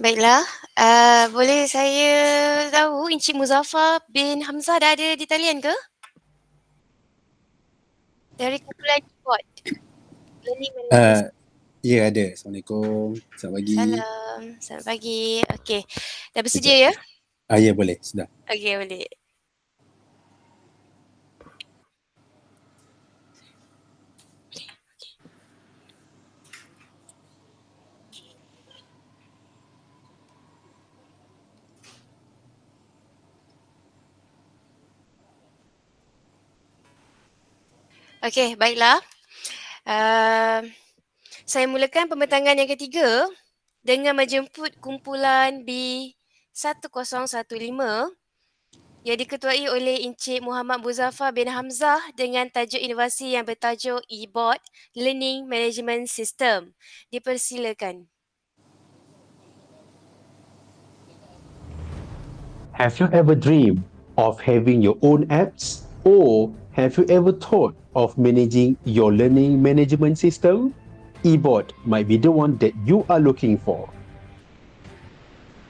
Baiklah, boleh saya tahu Encik Muzaffar bin Hamzah dah ada di talian ke? Dari kumpulan e-board. Learning Management. Ya, ada. Assalamualaikum. Selamat pagi. Salam. Selamat pagi. Okey. Dah bersedia ya? Ya, boleh. Sudah. Okey, boleh. Okey, baiklah. Saya mulakan pembentangan yang ketiga dengan menjemput kumpulan B1015 yang diketuai oleh Encik Muhammad Muzaffar bin Hamzah dengan tajuk inovasi yang bertajuk e-board Learning Management System. Dipersilakan. Have you ever dreamed of having your own apps? Or have you ever thought of managing your learning management system? eBoard might be the one that you are looking for.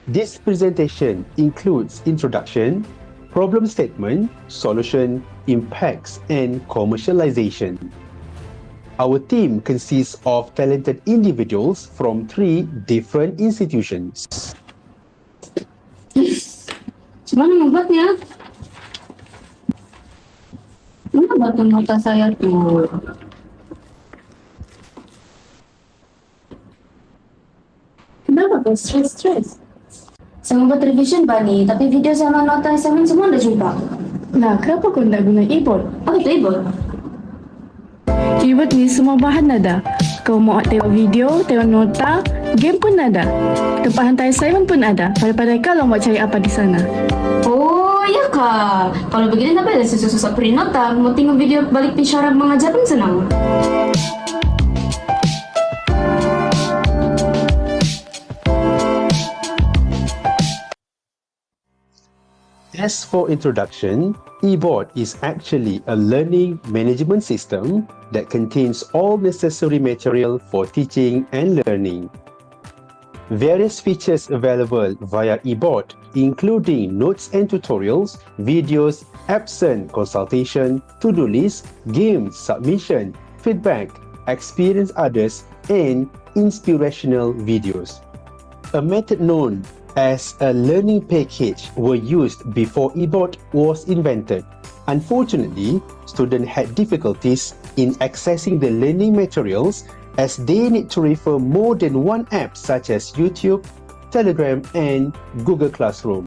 This presentation includes introduction, problem statement, solution, impacts, and commercialization. Our team consists of talented individuals from 3 different institutions. Mana membuatnya? Mana batu nota saya tu? Kenapa kau stres? Saya membuat revision Bani, tapi video sama nota assignment semua dah jumpa. Nah, kenapa kau nak guna e-board? Apa itu e-board? E-board ni semua bahan ada. Kau mau tengok video, tengok nota, game pun ada. Tempat hantar assignment pun ada. Pada kalau mau cari apa di sana. Oh, ya kak. Kalau begini tak payah susah-susah print nota. Mau tengok video balik pensyarah mengajar pun senang. As for introduction, eBoard is actually a learning management system that contains all necessary material for teaching and learning. Various features available via eBoard, including notes and tutorials, videos, absent consultation, to-do list, games, submission, feedback, experience others, and inspirational videos. A method known as a learning package were used before eBoard was invented. Unfortunately, students had difficulties in accessing the learning materials as they need to refer more than one app such as YouTube, Telegram, and Google Classroom.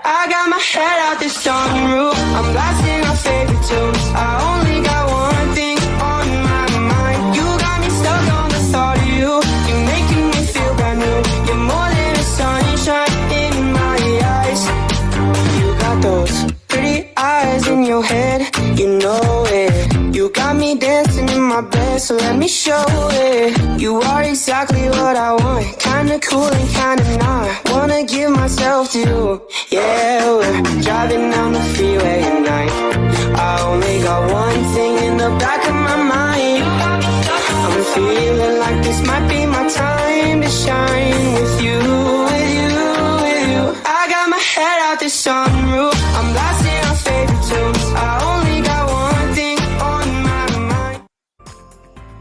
I got my head out the sunroof, I'm blasting our favorite tunes. I only got one thing on my mind. You got me stuck on the thought of you. You're making me feel brand new. You're more than a sunshine in my eyes. You got those pretty eyes in your head, you know it. You got me dancing in my bed, so let me show it. You are exactly what I want, kinda cool and kinda not. Wanna give myself to you. Yeah, we're driving down the freeway at night. I only got one thing in the back of my mind. I'm feeling like this might be my time to shine with you, with you, with you. I got my head out the sunroof, I'm blasting our favorite tunes. I only got one thing on my mind.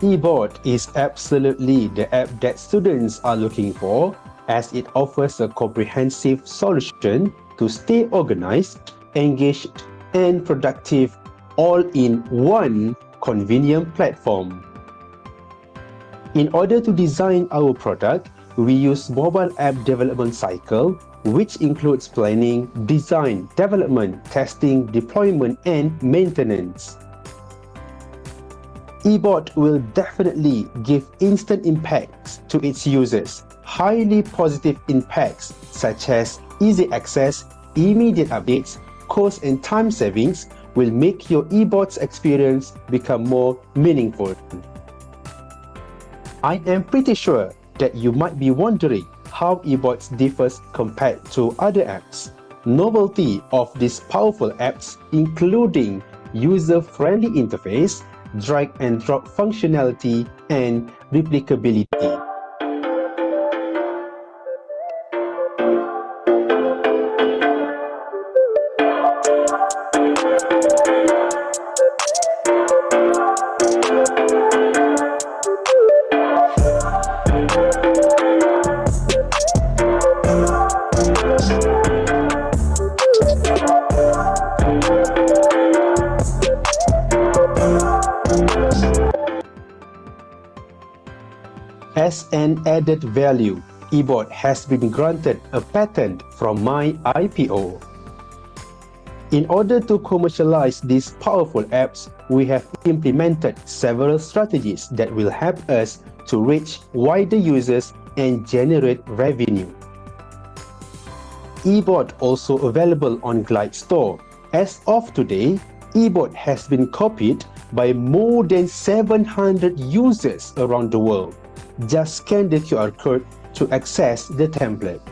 eBoard is absolutely the app that students are looking for, as it offers a comprehensive solution to stay organized, engaged, and productive all in one convenient platform. In order to design our product, we use mobile app development cycle, which includes planning, design, development, testing, deployment, and maintenance. eBoard will definitely give instant impacts to its users. Highly positive impacts such as easy access, immediate updates, cost and time savings will make your eBoard's experience become more meaningful. I am pretty sure that you might be wondering how eBoard differs compared to other apps. Novelty of these powerful apps including user-friendly interface, drag and drop functionality, and replicability. As an added value, eBoard has been granted a patent from my IPO. In order to commercialize these powerful apps, we have implemented several strategies that will help us to reach wider users and generate revenue. eBoard also available on Glide Store. As of today, eBoard has been copied by more than 700 users around the world. Just scan the QR code to access the template.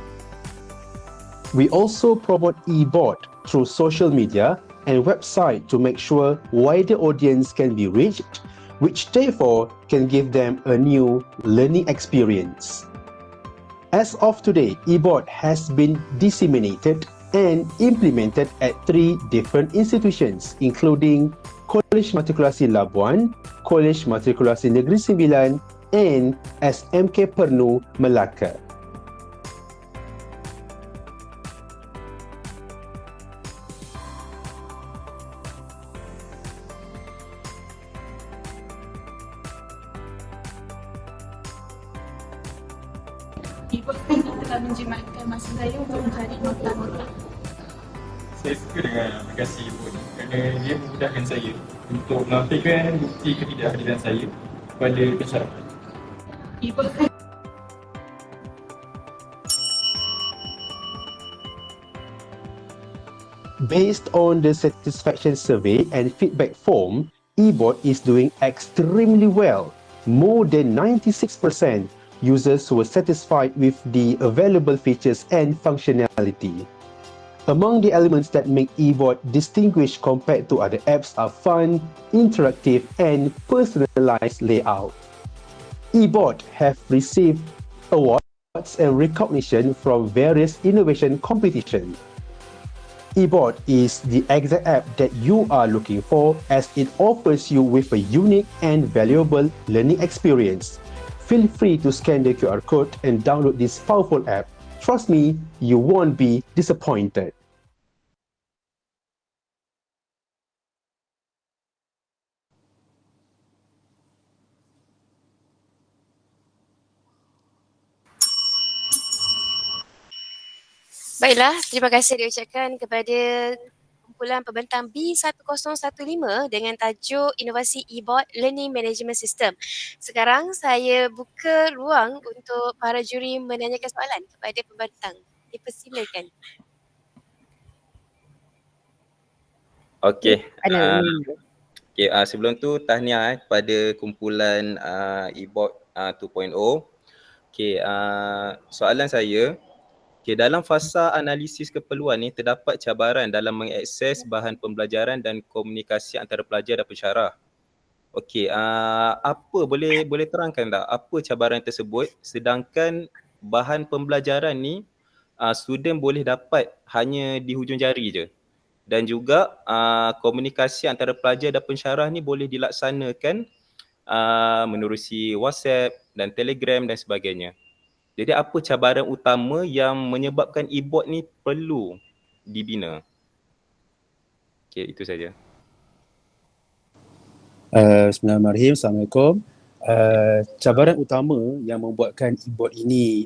We also promote eBoard through social media and website to make sure wider audience can be reached, which therefore can give them a new learning experience. As of today, eBoard has been disseminated and implemented at 3 different institutions, including Kolej Matrikulasi Labuan, Kolej Matrikulasi Negeri Sembilan, and SMK Pernu Melaka. eBoard telah menjimatkan masa saya untuk mencari nota-nota. Saya suka dengan aplikasi eBoard kerana dia memudahkan saya untuk melampirkan bukti ketidakhadiran saya kepada pensyarah. eBoard Based on the satisfaction survey and feedback form, eBoard is doing extremely well. More than 96% users were satisfied with the available features and functionality. Among the elements that make eBoard distinguished compared to other apps are fun, interactive, and personalized layout. eBoard have received awards and recognition from various innovation competitions. eBoard is the exact app that you are looking for as it offers you with a unique and valuable learning experience. Feel free to scan the QR code and download this powerful app. Trust me, you won't be disappointed. Baiklah, terima kasih diucapkan kepada kumpulan pembentang B1015 dengan tajuk Inovasi eBoard Learning Management System. Sekarang saya buka ruang untuk para juri menanyakan soalan kepada pembentang. Dipersilakan. Okey. Sebelum tu tahniah kepada kumpulan eBoard 2.0. Okey, soalan saya, dalam fasa analisis keperluan ni terdapat cabaran dalam mengakses bahan pembelajaran dan komunikasi antara pelajar dan pensyarah. Okey, apa boleh terangkan tak apa cabaran tersebut, sedangkan bahan pembelajaran ni student boleh dapat hanya di hujung jari je. Dan juga komunikasi antara pelajar dan pensyarah ni boleh dilaksanakan menerusi WhatsApp dan Telegram dan sebagainya. Jadi apa cabaran utama yang menyebabkan eBoard ni perlu dibina? Okey, itu saja. Bismillahirrahmanirrahim. Assalamualaikum. Cabaran utama yang membuatkan eBoard ini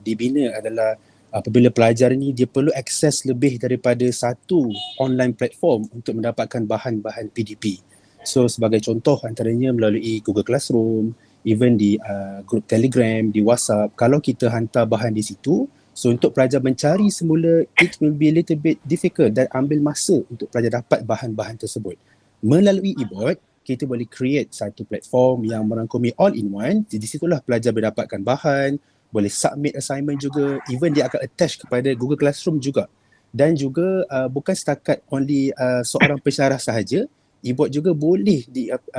dibina adalah apabila pelajar ni dia perlu akses lebih daripada satu online platform untuk mendapatkan bahan-bahan PDP. So sebagai contoh antaranya melalui Google Classroom, even di grup Telegram, di WhatsApp. Kalau kita hantar bahan di situ, so untuk pelajar mencari semula, it will be a little bit difficult dan ambil masa untuk pelajar dapat bahan-bahan tersebut. Melalui eBoard, kita boleh create satu platform yang merangkumi all-in-one. Di situlah pelajar boleh dapatkan bahan, boleh submit assignment juga, even dia akan attach kepada Google Classroom juga. Dan juga bukan setakat only seorang pensyarah sahaja, eBoard juga boleh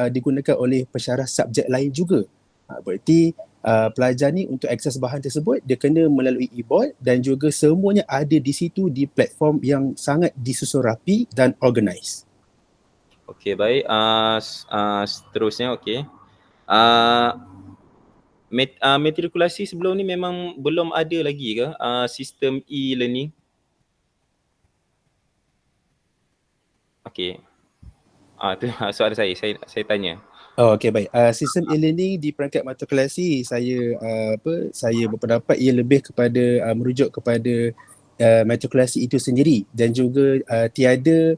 digunakan oleh pensyarah subjek lain juga. Berarti pelajar ni untuk akses bahan tersebut dia kena melalui eBoard dan juga semuanya ada di situ di platform yang sangat disusun rapi dan organize. Okey, baik. Seterusnya okey. Matrikulasi sebelum ni memang belum ada lagi ke sistem e-learning? Okey. Itu soalan saya tanya. Okey, baik. Sistem e-learning di perangkat matrikulasi saya berpendapat ia lebih kepada merujuk kepada matrikulasi itu sendiri dan juga tiada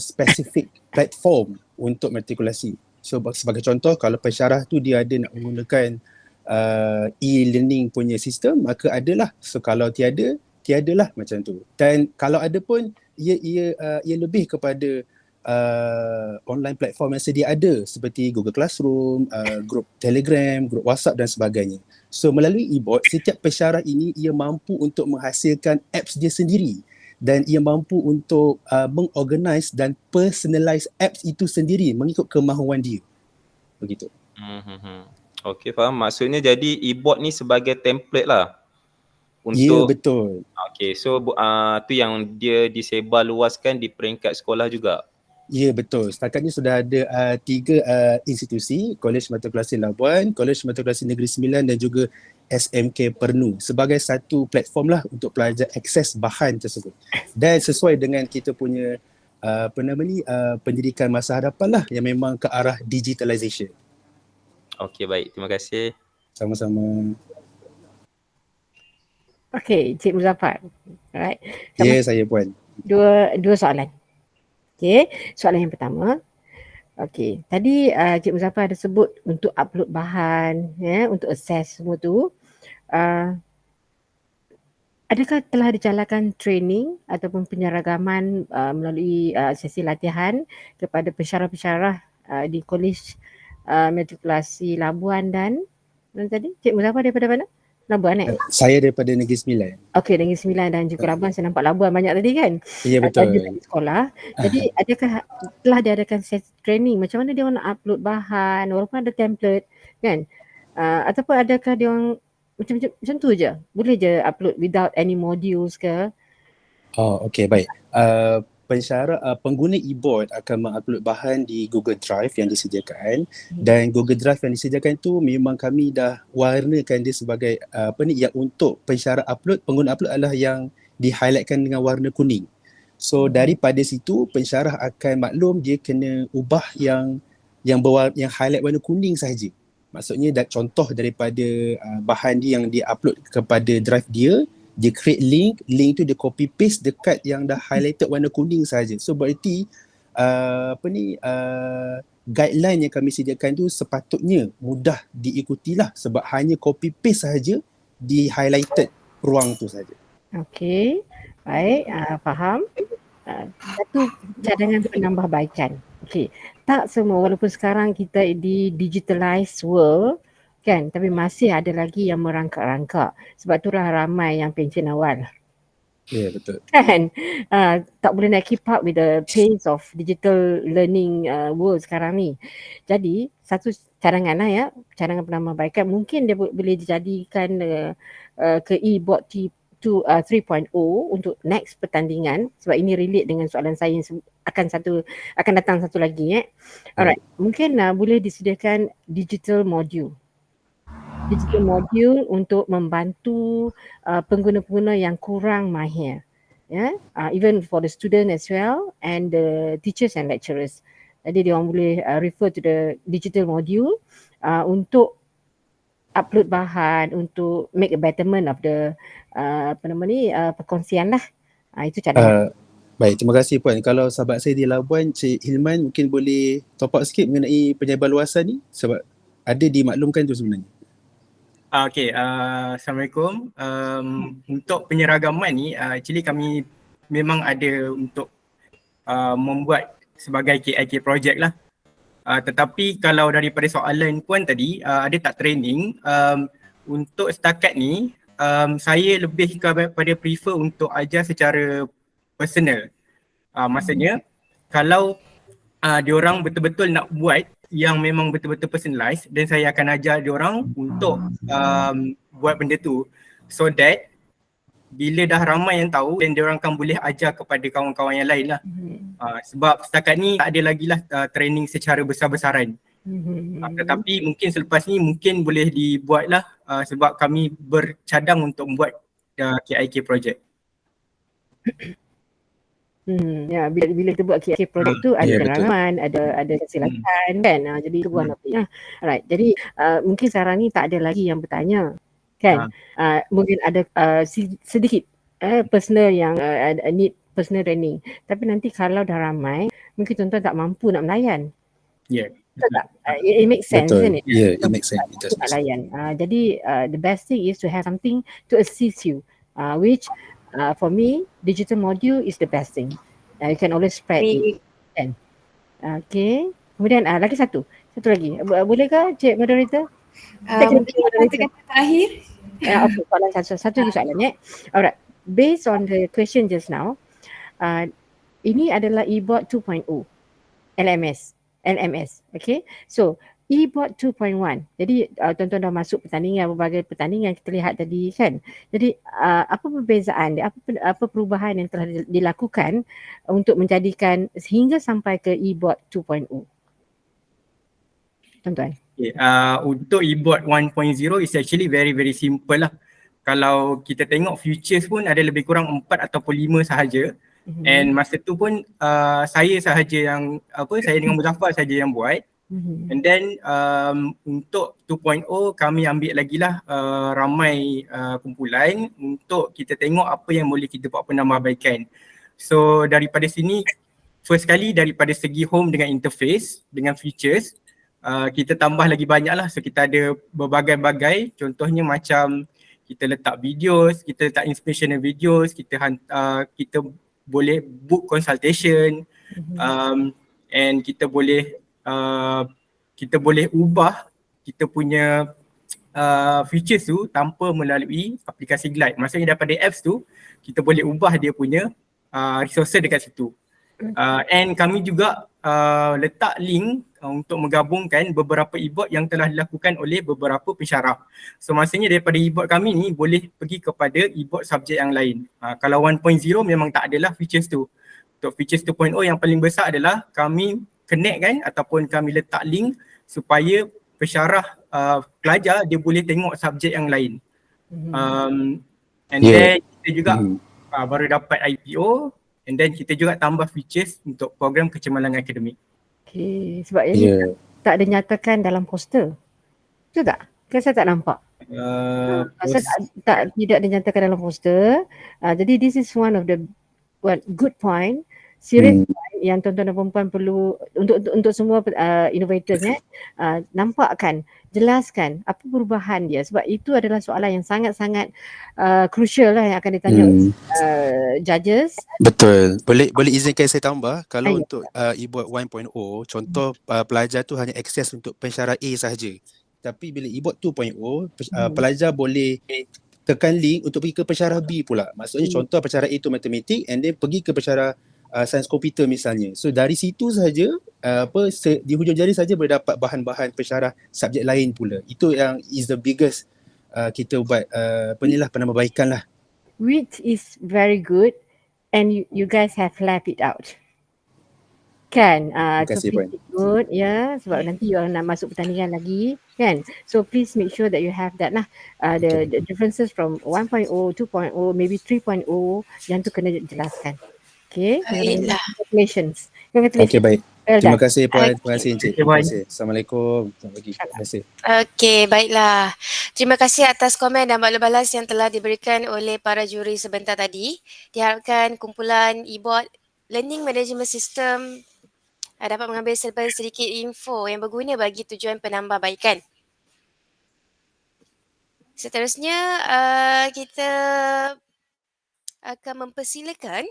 spesifik platform untuk matrikulasi. So sebagai contoh, kalau pensyarah tu dia ada nak menggunakan e-learning punya sistem, maka adalah. So kalau tiadalah macam tu. Dan kalau ada pun ia lebih kepada online platform yang sedia ada seperti Google Classroom, grup Telegram, grup WhatsApp dan sebagainya. So melalui eBoard, setiap pensyarah ini ia mampu untuk menghasilkan apps dia sendiri dan ia mampu untuk mengorganize dan personalize apps itu sendiri mengikut kemahuan dia. Begitu. Okey, faham. Maksudnya jadi e-board ni sebagai template lah Ya, untuk betul. okey, so tu yang dia disebar luaskan di peringkat sekolah juga. Ya, betul. Setakat ni sudah ada 3 institusi, Kolej Matrikulasi Labuan, Kolej Matrikulasi Negeri Sembilan dan juga SMK Pernu sebagai satu platform lah untuk pelajar akses bahan tersebut. Dan sesuai dengan kita punya pendidikan masa hadapan lah yang memang ke arah digitalization. Okey, baik. Terima kasih. Sama-sama. Okay, Cik Muzaffar. Alright. Ya, saya Puan. Dua soalan. Okay, soalan yang pertama. Okay, tadi Cik Muzaffar ada sebut untuk upload bahan, untuk assess semua tu. Adakah telah dijalankan training ataupun penyeragaman melalui sesi latihan kepada pensyarah-pensyarah di Kolej Matrikulasi Labuan dan tadi Cik Muzaffar daripada mana? Labuan Saya daripada Negeri Sembilan. Okey, Negeri Sembilan dan juga Labuan. Saya nampak Labuan banyak tadi kan? Ya, betul. Di sekolah. Jadi adakah telah diadakan sesi training macam mana dia orang nak upload bahan walaupun ada template kan? Ataupun adakah dia orang macam tu je? Boleh je upload without any modules ke? Oh, okey, baik. Pengguna e-board akan mengupload bahan di Google Drive yang disediakan dan Google Drive yang disediakan tu memang kami dah warnakan dia sebagai yang untuk pensyarah upload, pengguna upload adalah yang di-highlightkan dengan warna kuning. So daripada situ pensyarah akan maklum dia kena ubah yang highlight warna kuning sahaja. Maksudnya contoh daripada bahan dia yang dia upload kepada drive dia create link tu dia copy paste dekat yang dah highlighted warna kuning saja. So berarti guideline yang kami sediakan tu sepatutnya mudah diikutilah sebab hanya copy paste saja di highlighted ruang tu saja. Okey, baik, faham. Satu cadangan penambahbaikan. Okey, tak semua walaupun sekarang kita di digitalized world kan, tapi masih ada lagi yang merangkak-rangkak. Sebab itulah ramai yang pencen awal. Ya, yeah, betul. Kan? Tak boleh nak keep up with the pace of digital learning world sekarang ni. Jadi, satu cadangan lah ya, cadangan penambahbaikan mungkin dia boleh dijadikan ke e-board 3.0 untuk next pertandingan sebab ini relate dengan soalan saya akan datang satu lagi. Alright, mungkin boleh disediakan digital module untuk membantu pengguna-pengguna yang kurang mahir, even for the student as well and the teachers and lecturers. Jadi dia orang boleh refer to the digital module untuk upload bahan, untuk make a betterment of the perkongsian lah. Itu cadangan. Baik, terima kasih Puan. Kalau sahabat saya di Labuan, Cik Hilman mungkin boleh top up sikit mengenai penyebar luasan ni sebab ada dimaklumkan tu sebenarnya. Okay, Assalamualaikum. Untuk penyeragaman ni, actually kami memang ada untuk membuat sebagai KIK project lah. Tetapi kalau daripada soalan Puan tadi, ada tak training? Untuk setakat ni, saya lebih kepada prefer untuk ajar secara personal. Maksudnya, kalau diorang betul-betul nak buat yang memang betul-betul personalized dan saya akan ajar diorang untuk buat benda tu so that bila dah ramai yang tahu dan diorang kan boleh ajar kepada kawan-kawan yang lain lah. Sebab setakat ni tak ada lagi lah training secara besar-besaran. Tetapi mungkin selepas ni mungkin boleh dibuat lah sebab kami bercadang untuk membuat KIK project. Ya, bila kita buat KIK project tu ada pengalaman, ada kesilapan kan. Jadi itu bukan topik lah. Alright, jadi mungkin sekarang ni tak ada lagi yang bertanya kan. Mungkin ada sedikit personal yang need personal training. Tapi nanti kalau dah ramai, mungkin tuan-tuan tak mampu nak melayan. Yeah. Betul tak? It makes sense, isn't it? Yeah, it makes sense. Nak layan. Jadi the best thing is to have something to assist you, which for me, digital module is the best thing. You can always spread it. Okay. Kemudian lagi satu lagi. Bolehkah Cik Moderator? Kata-kata terakhir. Okay, soalan satu lagi soalan. Alright. Based on the question just now, ini adalah e-board 2.0 LMS. Okay. So eBot 2.1. Jadi tuan-tuan dah masuk pertandingan, berbagai pertandingan kita lihat tadi kan. Jadi apa perbezaan dia, apa perubahan yang telah dilakukan untuk menjadikan sehingga sampai ke eBot 2.0? Tuan-tuan. Okay, untuk eBot 1.0 is actually very very simple lah. Kalau kita tengok features pun ada lebih kurang 4 ataupun 5 sahaja. And masa tu pun saya sahaja yang saya dengan Muzaffar sahaja yang buat. And then untuk 2.0 kami ambil lagi lah ramai kumpulan untuk kita tengok apa yang boleh kita buat penambahbaikan. So daripada sini, first kali daripada segi home dengan interface, dengan features, kita tambah lagi banyak lah. So kita ada berbagai-bagai, contohnya macam kita letak videos, kita letak inspirational videos, kita boleh book consultation, and kita boleh ubah kita punya features tu tanpa melalui aplikasi Glide. Maksudnya daripada apps tu kita boleh ubah dia punya resources dekat situ. And kami juga letak link untuk menggabungkan beberapa eBot yang telah dilakukan oleh beberapa pensyarah. So maksudnya daripada eBot kami ni boleh pergi kepada eBot subjek yang lain. Kalau 1.0 memang tak adalah features tu. Untuk features 2.0 yang paling besar adalah kami connect kan ataupun kami letak link supaya pensyarah pelajar dia boleh tengok subjek yang lain. And then kita juga baru dapat IPO, and then kita juga tambah features untuk program kecemerlangan akademik. Okay, sebab ini tak dinyatakan dalam poster. Betul tak? Kan saya tak nampak. Tidak dinyatakan dalam poster. Jadi this is one of the good point, serious point yang tuan-tuan dan perempuan perlu untuk semua innovators nampakkan, jelaskan apa perubahan dia, sebab itu adalah soalan yang sangat-sangat crucial lah yang akan ditanya judges. Betul. Boleh izinkan saya tambah, kalau untuk eBot 1.0, contoh pelajar tu hanya akses untuk pensyarah A sahaja. Tapi bila eBot 2.0, pelajar boleh tekan link untuk pergi ke pensyarah B pula. Maksudnya contoh pensyarah A tu matematik and then pergi ke pensyarah sains komputer misalnya. So dari situ saja di hujung jari saja boleh dapat bahan-bahan pensyarah subjek lain pula. Itu yang is the biggest kita buat penambahbaikan lah. Which is very good and you guys have left it out. Kan? Terima kasih, Puan. Good, sebab nanti you nak masuk pertandingan lagi, kan? So please make sure that you have that lah. The differences from 1.0, 2.0, maybe 3.0 yang tu kena jelaskan. Okay? Congratulations. Okay, baik. Well Terima done. kasih, Puan. Terima kasih, Encik. Terima kasih. Assalamualaikum. Terima kasih. Okey, baiklah. Terima kasih atas komen dan balas yang telah diberikan oleh para juri sebentar tadi. Diharapkan kumpulan eBot Learning Management System dapat mengambil sedikit info yang berguna bagi tujuan penambahbaikan. Seterusnya, kita akan mempersilakan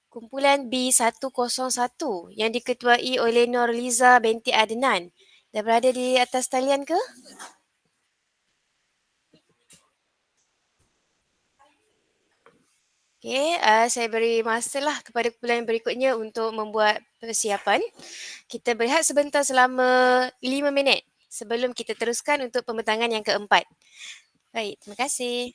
kumpulan B101 yang diketuai oleh Nurliza binti Adnan. Dah berada di atas talian ke? Okey, saya beri masa lah kepada kumpulan berikutnya untuk membuat persiapan. Kita berehat sebentar selama 5 minit sebelum kita teruskan untuk pembentangan yang keempat. Baik, terima kasih.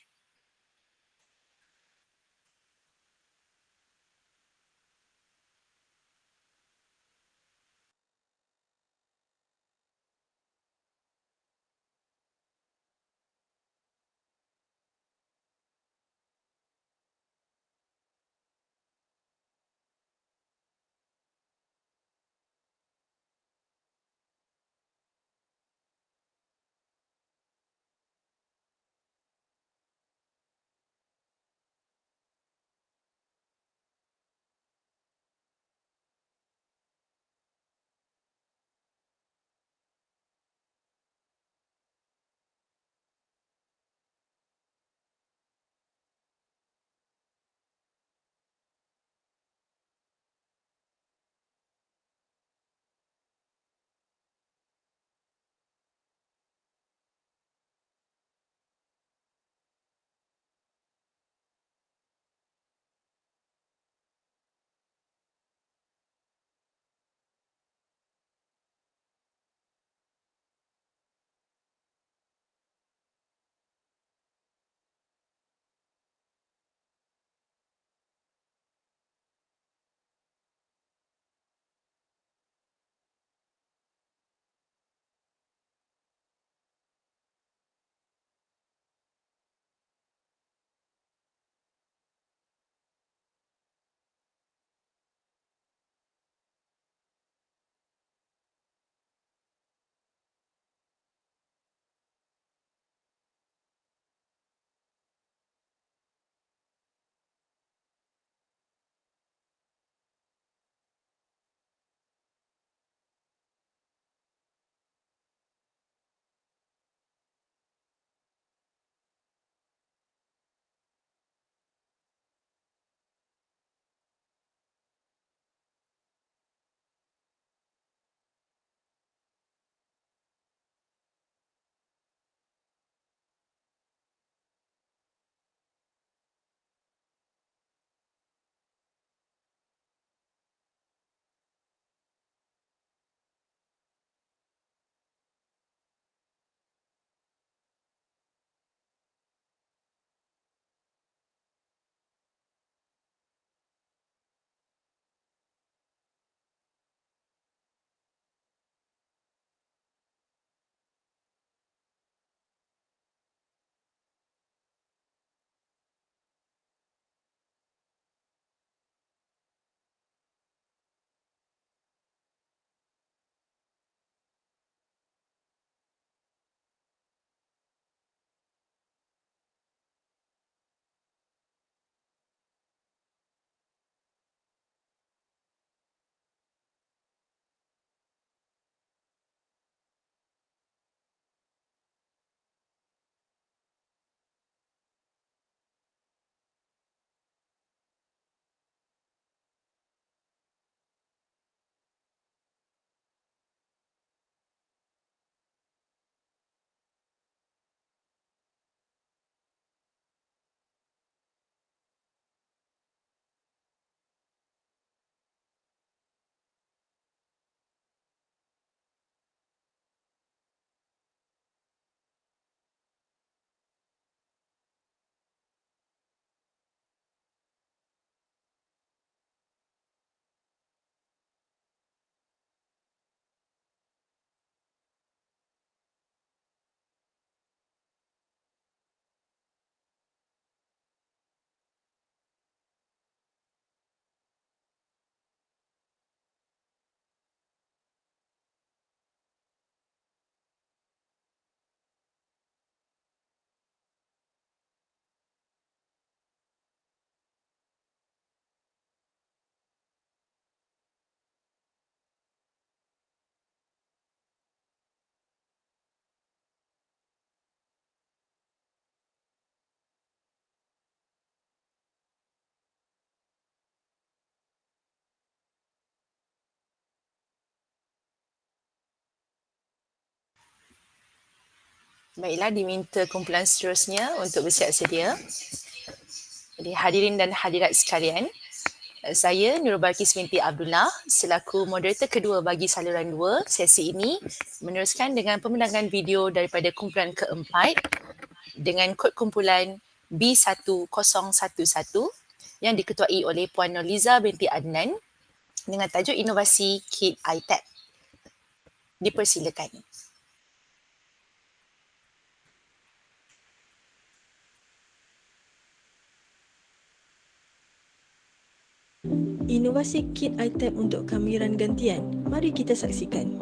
Baiklah, diminta kumpulan seterusnya untuk bersiap sedia. Jadi hadirin dan hadirat sekalian, saya Nurul Balkis binti Abdullah selaku moderator kedua bagi saluran 2 sesi ini meneruskan dengan pemenangan video daripada kumpulan keempat dengan kod kumpulan B1011 yang diketuai oleh Puan Nurliza binti Adnan dengan tajuk inovasi kit iTab. Dipersilakan. Inovasi kit iTab untuk kamiran gantian. Mari kita saksikan.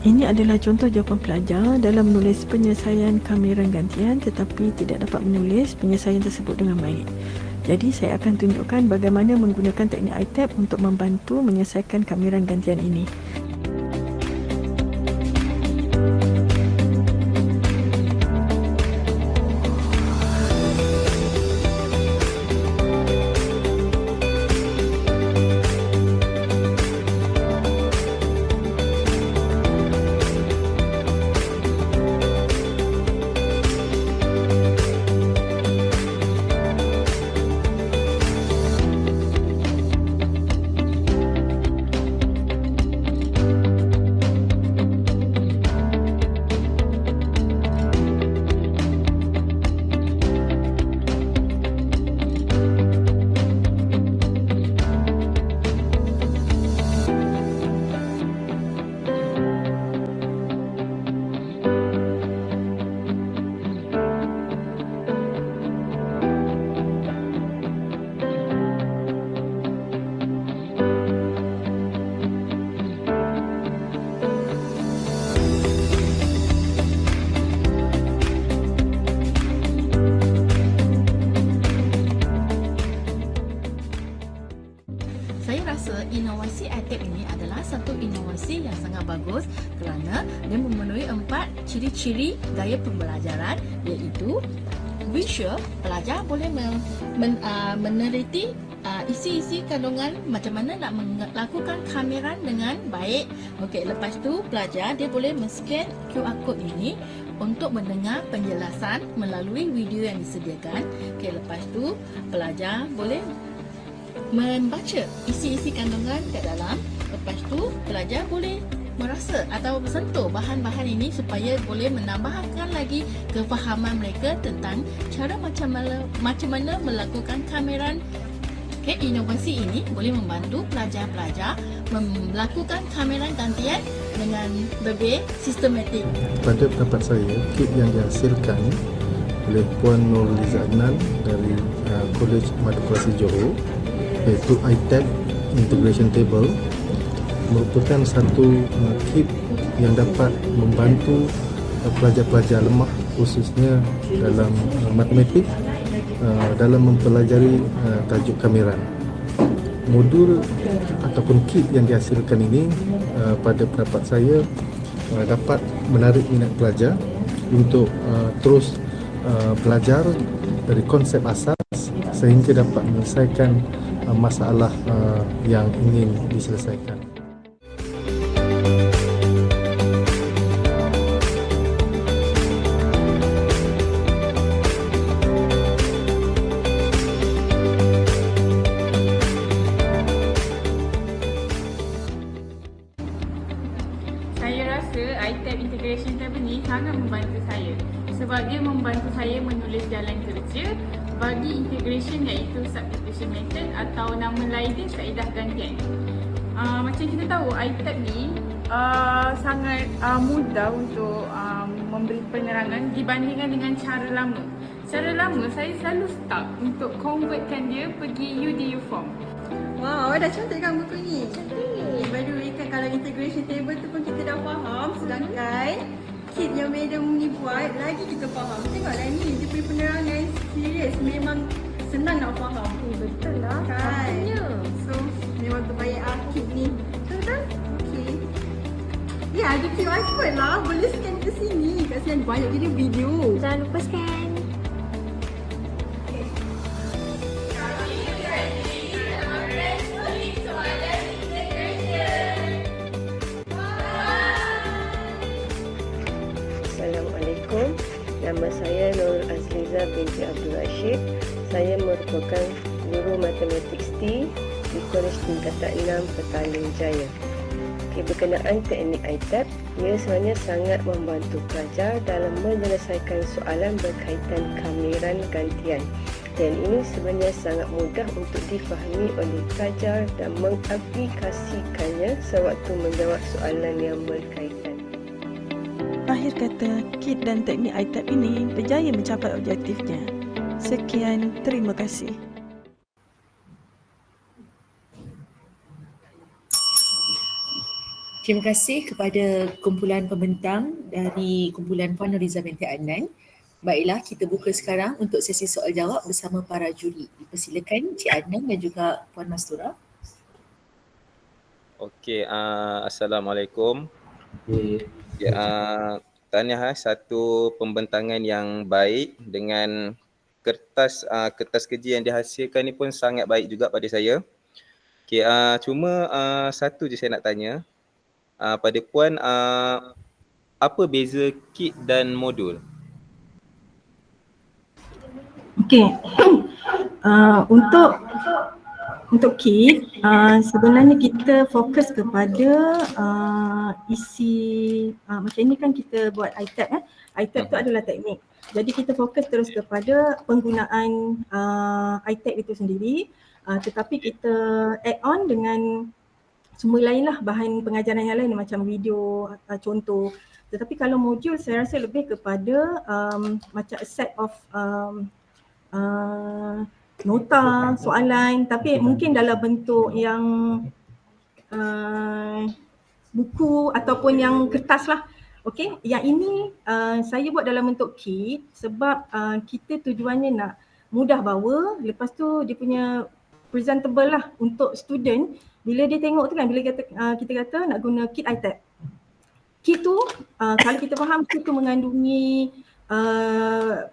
Ini adalah contoh jawapan pelajar dalam menulis penyelesaian kamiran gantian tetapi tidak dapat menulis penyelesaian tersebut dengan baik. Jadi saya akan tunjukkan bagaimana menggunakan teknik iTab untuk membantu menyelesaikan kamiran gantian ini. inovasi iTab ini adalah satu inovasi yang sangat bagus kerana dia memenuhi 4 ciri-ciri gaya pembelajaran, iaitu visual, pelajar boleh meneliti isi-isi kandungan macam mana nak melakukan kameran dengan baik. Okey, lepas tu pelajar dia boleh men-scan QR code ini untuk mendengar penjelasan melalui video yang disediakan. Okey, lepas tu pelajar boleh membaca isi-isi kandungan kat dalam. Lepas tu pelajar boleh merasa atau sentuh bahan-bahan ini supaya boleh menambahkan lagi kefahaman mereka tentang cara macam mana melakukan kameran. Okay, inovasi ini boleh membantu pelajar-pelajar melakukan kameran gantian dengan lebih sistematik. Pada pendapat saya, kit yang dihasilkan oleh Puan Nurliza Adnan dari College Madu Kelasi Johor, iaitu iTab Integration Table, merupakan satu kit yang dapat membantu pelajar-pelajar lemah khususnya dalam matematik dalam mempelajari tajuk kamiran. Modul ataupun kit yang dihasilkan ini pada pendapat saya dapat menarik minat pelajar untuk terus belajar dari konsep asas sehingga dapat menyelesaikan masalah yang ingin diselesaikan. iTab Integration Table ni sangat membantu saya sebab dia membantu saya menulis jalan kerja bagi integration iaitu substitution method atau nama lain dia kaedah gantian. Macam kita tahu iTab ni sangat mudah untuk memberi penerangan dibandingkan dengan cara lama. Cara lama saya selalu stuck untuk convertkan dia pergi UDU form. Wow, dah cantik kan buku ni? Cantik. By the way kan kalau integration table tu pun kita dah faham, sedangkan kit yang madam ni buat lagi kita faham. Tengoklah ni, dia punya penerangan serius, memang senang nak faham. Betul lah. Kan? So, memang terbaik kit ni. Betul? Okay. Ya, ada QR code lah. Boleh scan ke sini. Kat sini banyak jadi video. Jangan lupa scan. Assalamualaikum. Nama saya Nurul Azliza binti Abdul Rashid. Saya merupakan guru matematik ST di Kolej Tingkatan 6 Petaling Jaya. Berkenaan teknik iTab, ia sebenarnya sangat membantu pelajar dalam menyelesaikan soalan berkaitan kamiran gantian. Dan ini sebenarnya sangat mudah untuk difahami oleh pelajar dan mengaplikasikannya sewaktu menjawab soalan yang berkaitan. Akhir kata, kit dan teknik iTab ini berjaya mencapai objektifnya. Sekian, terima kasih. Terima kasih kepada kumpulan pembentang dari kumpulan Puan Nurliza binti Adnan. Baiklah, kita buka sekarang untuk sesi soal jawab bersama para juri. Dipersilakan Cik Adnan dan juga Puan Mastura. Okey, Assalamualaikum. Tahniah, satu pembentangan yang baik dengan kertas kerja yang dihasilkan ni pun sangat baik juga pada saya. Okey, cuma satu je saya nak tanya. Pada Puan, apa beza kit dan modul? Okey. Untuk kit, sebenarnya kita fokus kepada isi macam ni kan kita buat iTab iTab tu adalah teknik. Jadi kita fokus terus kepada penggunaan iTab itu sendiri, tetapi kita add on dengan semua lain lah, bahan pengajaran yang lain macam video, contoh. Tetapi kalau modul saya rasa lebih kepada macam a set of nota, soalan, tapi mungkin dalam bentuk yang buku ataupun yang kertas lah. Okey, yang ini saya buat dalam bentuk kit sebab kita tujuannya nak mudah bawa, lepas tu dia punya presentable lah untuk student. Bila dia tengok tu kan, bila kita kata nak guna kit iTab. Kit tu kalau kita faham, kit tu mengandungi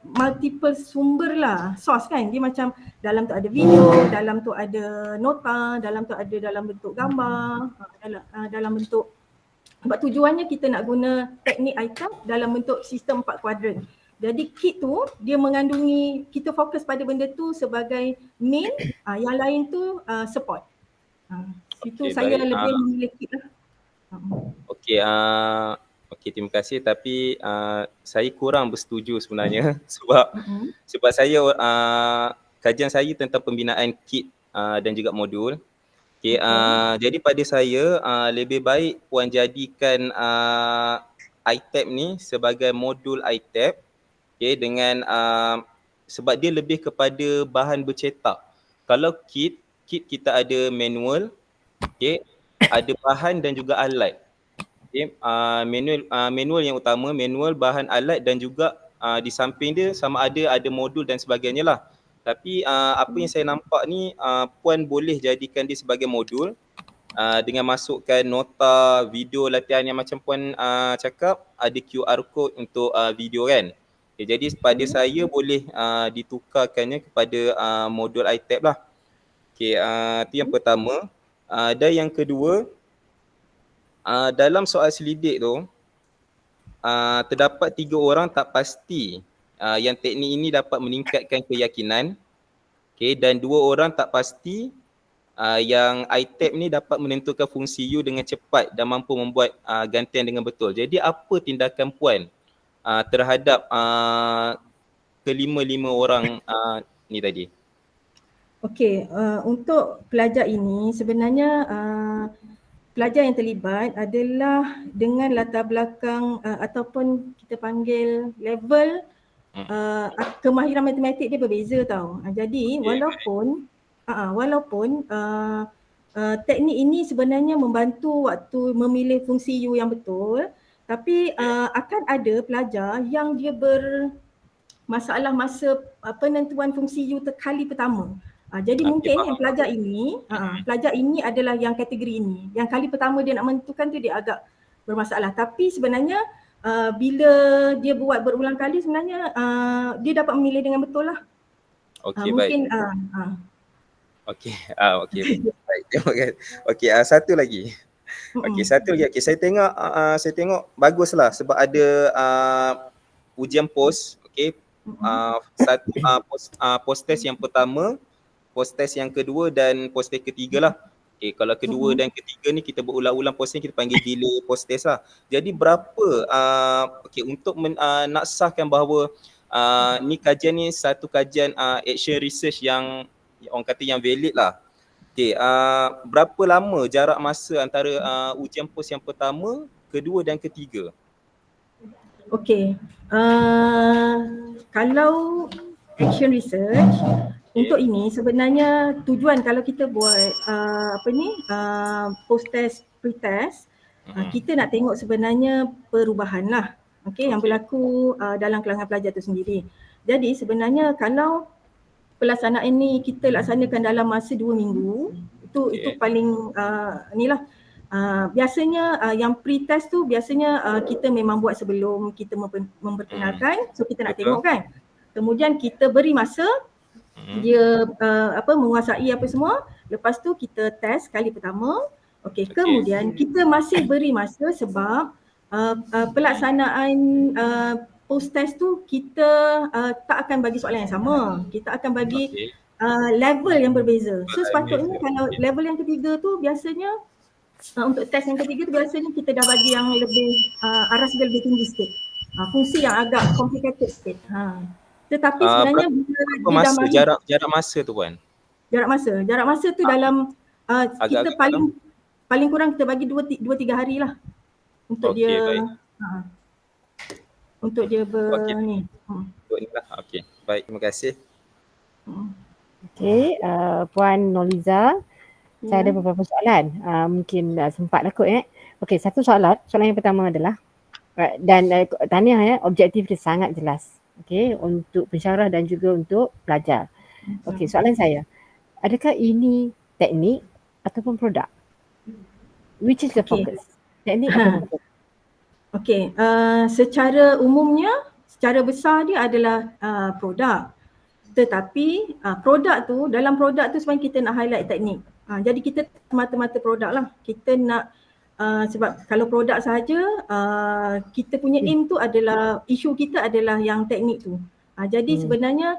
multiple sumber lah, source kan. Dia macam dalam tu ada video, dalam tu ada nota, dalam tu ada dalam bentuk gambar, dalam bentuk. Sebab tujuannya kita nak guna teknik iTab dalam bentuk sistem 4 kuadran. Jadi kit tu dia mengandungi, kita fokus pada benda tu sebagai main, yang lain tu support. Itu saya baik. Lebih memilih kit lah. Okey, terima kasih, tapi saya kurang bersetuju sebenarnya sebab saya kajian saya tentang pembinaan kit dan juga modul. Okay, jadi pada saya lebih baik puan jadikan ITAB ni sebagai modul ITAB, okay, dengan sebab dia lebih kepada bahan bercetak. Kalau kit kita ada manual, okay, ada bahan dan juga alat. Okay, manual yang utama, manual, bahan, alat dan juga di samping dia sama ada modul dan sebagainya lah. Tapi apa yang saya nampak ni, puan boleh jadikan dia sebagai modul dengan masukkan nota, video latihan yang macam puan cakap, ada QR code untuk video kan. Okay, jadi pada saya boleh ditukarkannya kepada modul ITAB lah. Okay, itu yang pertama. Dan yang kedua, dalam soal selidik tu, terdapat 3 orang tak pasti yang teknik ini dapat meningkatkan keyakinan. Okay, dan 2 orang tak pasti yang ITAB ni dapat menentukan fungsi U dengan cepat dan mampu membuat gantian dengan betul. Jadi apa tindakan puan terhadap kelima-lima orang ni tadi? Okey, untuk pelajar ini sebenarnya pelajar yang terlibat adalah dengan latar belakang ataupun kita panggil level kemahiran matematik dia berbeza tau. Jadi walaupun teknik ini sebenarnya membantu waktu memilih fungsi U yang betul, tapi akan ada pelajar yang dia bermasalah masa penentuan fungsi U kali pertama. Jadi mungkin yang pelajar ini adalah yang kategori ini. Yang kali pertama dia nak menentukan tu dia agak bermasalah. Tapi sebenarnya bila dia buat berulang kali sebenarnya dia dapat memilih dengan betul lah. Okey, mungkin, baik. Okey, baik. Terima kasih. Okey, satu lagi. Okey, satu lagi. Okey, saya tengok baguslah sebab ada ujian pos, okey. Satu post test yang pertama, post test yang kedua dan post test ketiga lah. Okay, kalau kedua dan ketiga ni kita berulang-ulang post ni kita panggil delay post test lah. Jadi berapa okay, untuk nak sahkan bahawa ni kajian ni satu kajian action research yang orang kata yang valid lah. Okay, berapa lama jarak masa antara ujian pos yang pertama, kedua dan ketiga? Okey, kalau action research untuk ini sebenarnya tujuan kalau kita buat post test, pre-test, kita nak tengok sebenarnya perubahan lah, yang berlaku dalam kalangan pelajar itu sendiri. Jadi sebenarnya kalau pelaksanaan ini kita laksanakan dalam masa 2 minggu, itu paling biasanya yang pre-test tu biasanya kita memang buat sebelum kita memperkenalkan, so kita nak tengok kan. Kemudian kita beri masa dia menguasai apa semua. Lepas tu kita test kali pertama. Okey, kemudian kita masih beri masa sebab pelaksanaan post test tu kita tak akan bagi soalan yang sama. Kita akan bagi level yang berbeza. So sepatutnya kalau level yang ketiga tu biasanya untuk test yang ketiga tu biasanya kita dah bagi yang lebih aras dia lebih tinggi sikit. Fungsi yang agak complicated sikit. Tetapi sebenarnya berapa masa jarak masa tu puan? Jarak masa tu dalam kita paling kurang kita bagi 2-3 hari lah untuk dia untuk dia ni. Okey, baik, terima kasih. Okey, Puan Noliza, saya ada beberapa soalan. Mungkin sempat lah kot Okey, satu soalan yang pertama adalah dan tahniah objektif dia sangat jelas. Okey, untuk pensyarah dan juga untuk pelajar. Okey, soalan saya, adakah ini teknik ataupun produk? Which is the focus? Teknik ataupun produk? Okey, secara umumnya, secara besar dia adalah produk. Tetapi produk tu, dalam produk tu sebenarnya kita nak highlight teknik. Jadi kita mata-mata produk lah. Kita nak sebab kalau produk sahaja kita punya aim tu adalah, isu kita adalah yang teknik tu. Jadi sebenarnya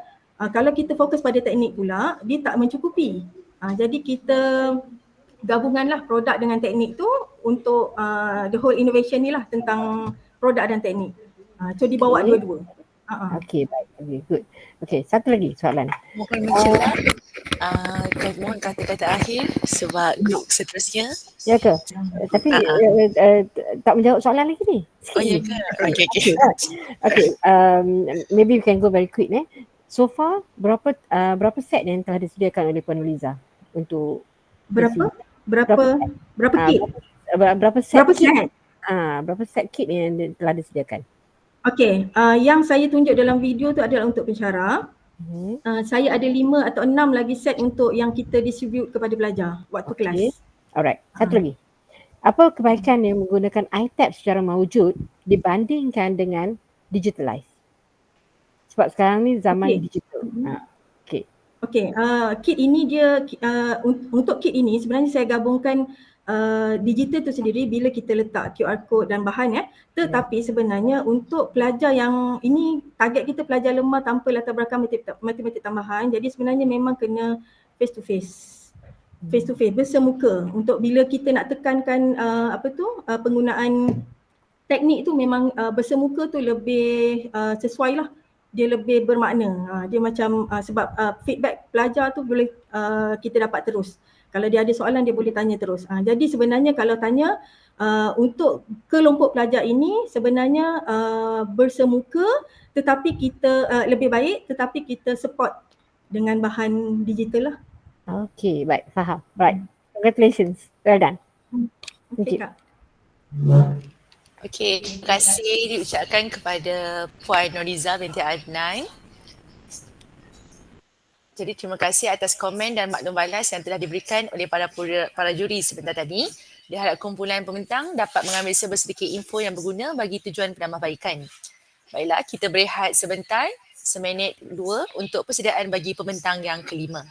kalau kita fokus pada teknik pula, dia tak mencukupi. Jadi kita gabunganlah produk dengan teknik tu untuk the whole innovation ni lah tentang produk dan teknik. So dibawa dua-dua. Okay, baik. Okay, good. Okay, satu lagi soalan. Mohon mencela mohon kata-kata akhir sebab grup seterusnya. Ya ke? Tapi tak menjawab soalan lagi ni. Oh ya ke? Okay. Okay, maybe we can go very quick. So far, berapa set yang telah disediakan oleh Puan Nurliza untuk Berapa kit? Berapa set Berapa kit? set? Berapa set kit yang telah disediakan? Okey, yang saya tunjuk dalam video tu adalah untuk pensyarah. Saya ada 5 atau 6 lagi set untuk yang kita distribute kepada pelajar waktu kelas. Alright, satu lagi. Apa kebaikan yang menggunakan iTab secara mawujud dibandingkan dengan digitalize? Sebab sekarang ni zaman digital. Okey, kit ini dia untuk kit ini sebenarnya saya gabungkan digital tu sendiri bila kita letak QR code dan bahan tetapi sebenarnya untuk pelajar yang ini target kita pelajar lemah tanpa latar belakang matematik tambahan, jadi sebenarnya memang kena face to face bersemuka untuk bila kita nak tekankan penggunaan teknik tu memang bersemuka tu lebih sesuai lah, dia lebih bermakna. Dia macam sebab feedback pelajar tu boleh kita dapat terus. Kalau dia ada soalan dia boleh tanya terus. Jadi sebenarnya kalau tanya untuk kelompok pelajar ini sebenarnya bersemuka tetapi kita lebih baik tetapi kita support dengan bahan digital lah. Okay, baik, faham. Right, congratulations, well done. Thank you. Okey, terima kasih diucapkan kepada Puan Nurliza binti Adnan. Jadi terima kasih atas komen dan maklum balas yang telah diberikan oleh para juri sebentar tadi. Diharap kumpulan pembentang dapat mengambil sedikit info yang berguna bagi tujuan penambahbaikan. Baiklah, kita berehat sebentar, seminit 2 untuk persediaan bagi pembentang yang kelima.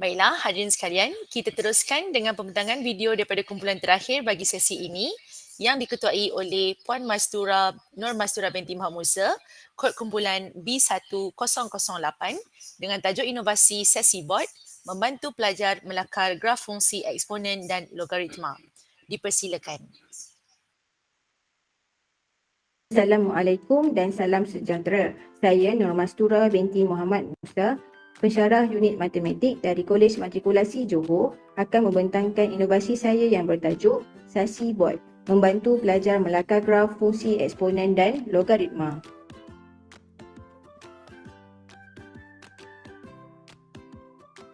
Baiklah, hadirin sekalian, kita teruskan dengan pembentangan video daripada kumpulan terakhir bagi sesi ini yang diketuai oleh Puan Mastura Nur Mastura binti Muhammad Musa, kod kumpulan B1008 dengan tajuk inovasi sesi bot membantu pelajar melakar graf fungsi eksponen dan logaritma. Dipersilakan. Assalamualaikum dan salam sejahtera. Saya Nur Mastura binti Muhammad Musa, pensyarah unit matematik dari Kolej Matrikulasi Johor, akan membentangkan inovasi saya yang bertajuk Sasi Bot, membantu pelajar melakar graf fungsi eksponen dan logaritma.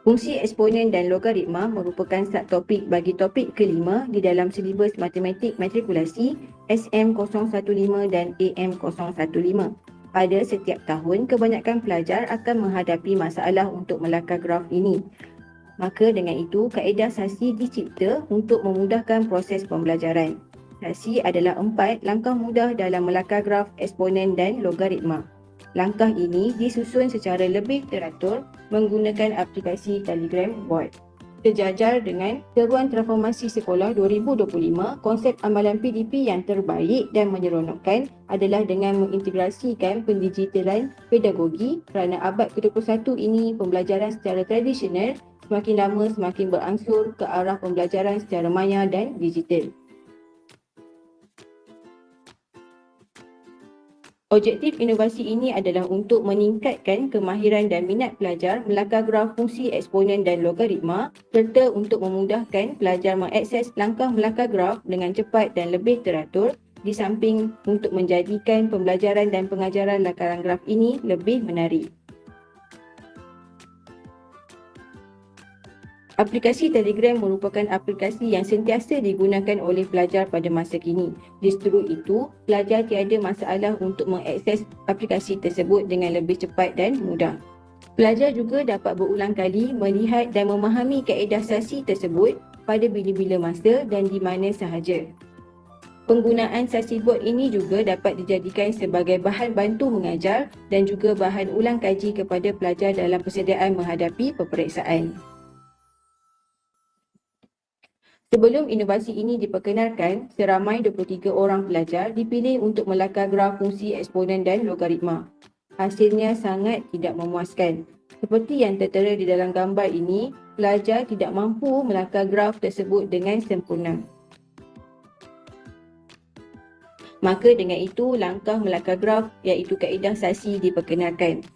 Fungsi eksponen dan logaritma merupakan subtopik bagi topik kelima di dalam silibus matematik matrikulasi SM015 dan AM015. Pada setiap tahun, kebanyakan pelajar akan menghadapi masalah untuk melakar graf ini. Maka dengan itu, kaedah Sasi dicipta untuk memudahkan proses pembelajaran. Sasi adalah 4 langkah mudah dalam melakar graf eksponen dan logaritma. Langkah ini disusun secara lebih teratur menggunakan aplikasi Telegram Bot. Sejajar dengan seruan transformasi sekolah 2025, konsep amalan PDP yang terbaik dan menyeronokkan adalah dengan mengintegrasikan pendigitalan pedagogi kerana abad ke-21 ini pembelajaran secara tradisional semakin lama semakin berangsur ke arah pembelajaran secara maya dan digital. Objektif inovasi ini adalah untuk meningkatkan kemahiran dan minat pelajar melakar graf fungsi eksponen dan logaritma serta untuk memudahkan pelajar mengakses langkah melakar graf dengan cepat dan lebih teratur di samping untuk menjadikan pembelajaran dan pengajaran lakaran graf ini lebih menarik. Aplikasi Telegram merupakan aplikasi yang sentiasa digunakan oleh pelajar pada masa kini. Justru itu, pelajar tiada masalah untuk mengakses aplikasi tersebut dengan lebih cepat dan mudah. Pelajar juga dapat berulang kali melihat dan memahami kaedah Sasi tersebut pada bila-bila masa dan di mana sahaja. Penggunaan Sasi Bot ini juga dapat dijadikan sebagai bahan bantu mengajar dan juga bahan ulang kaji kepada pelajar dalam persediaan menghadapi peperiksaan. Sebelum inovasi ini diperkenalkan, seramai 23 orang pelajar dipilih untuk melakar graf fungsi eksponen dan logaritma. Hasilnya sangat tidak memuaskan. Seperti yang tertera di dalam gambar ini, pelajar tidak mampu melakar graf tersebut dengan sempurna. Maka dengan itu, langkah melakar graf iaitu kaedah Sasi diperkenalkan.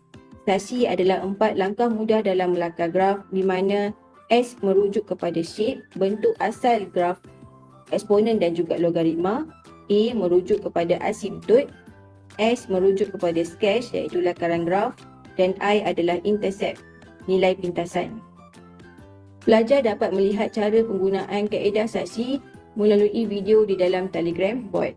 Sasi adalah 4 langkah mudah dalam melakar graf di mana S merujuk kepada shape, bentuk asal graf eksponen dan juga logaritma. A merujuk kepada asimptot. S merujuk kepada sketch iaitu lakaran graf. Dan I adalah intercept, nilai pintasan. Pelajar dapat melihat cara penggunaan kaedah Sasi melalui video di dalam Telegram Bot.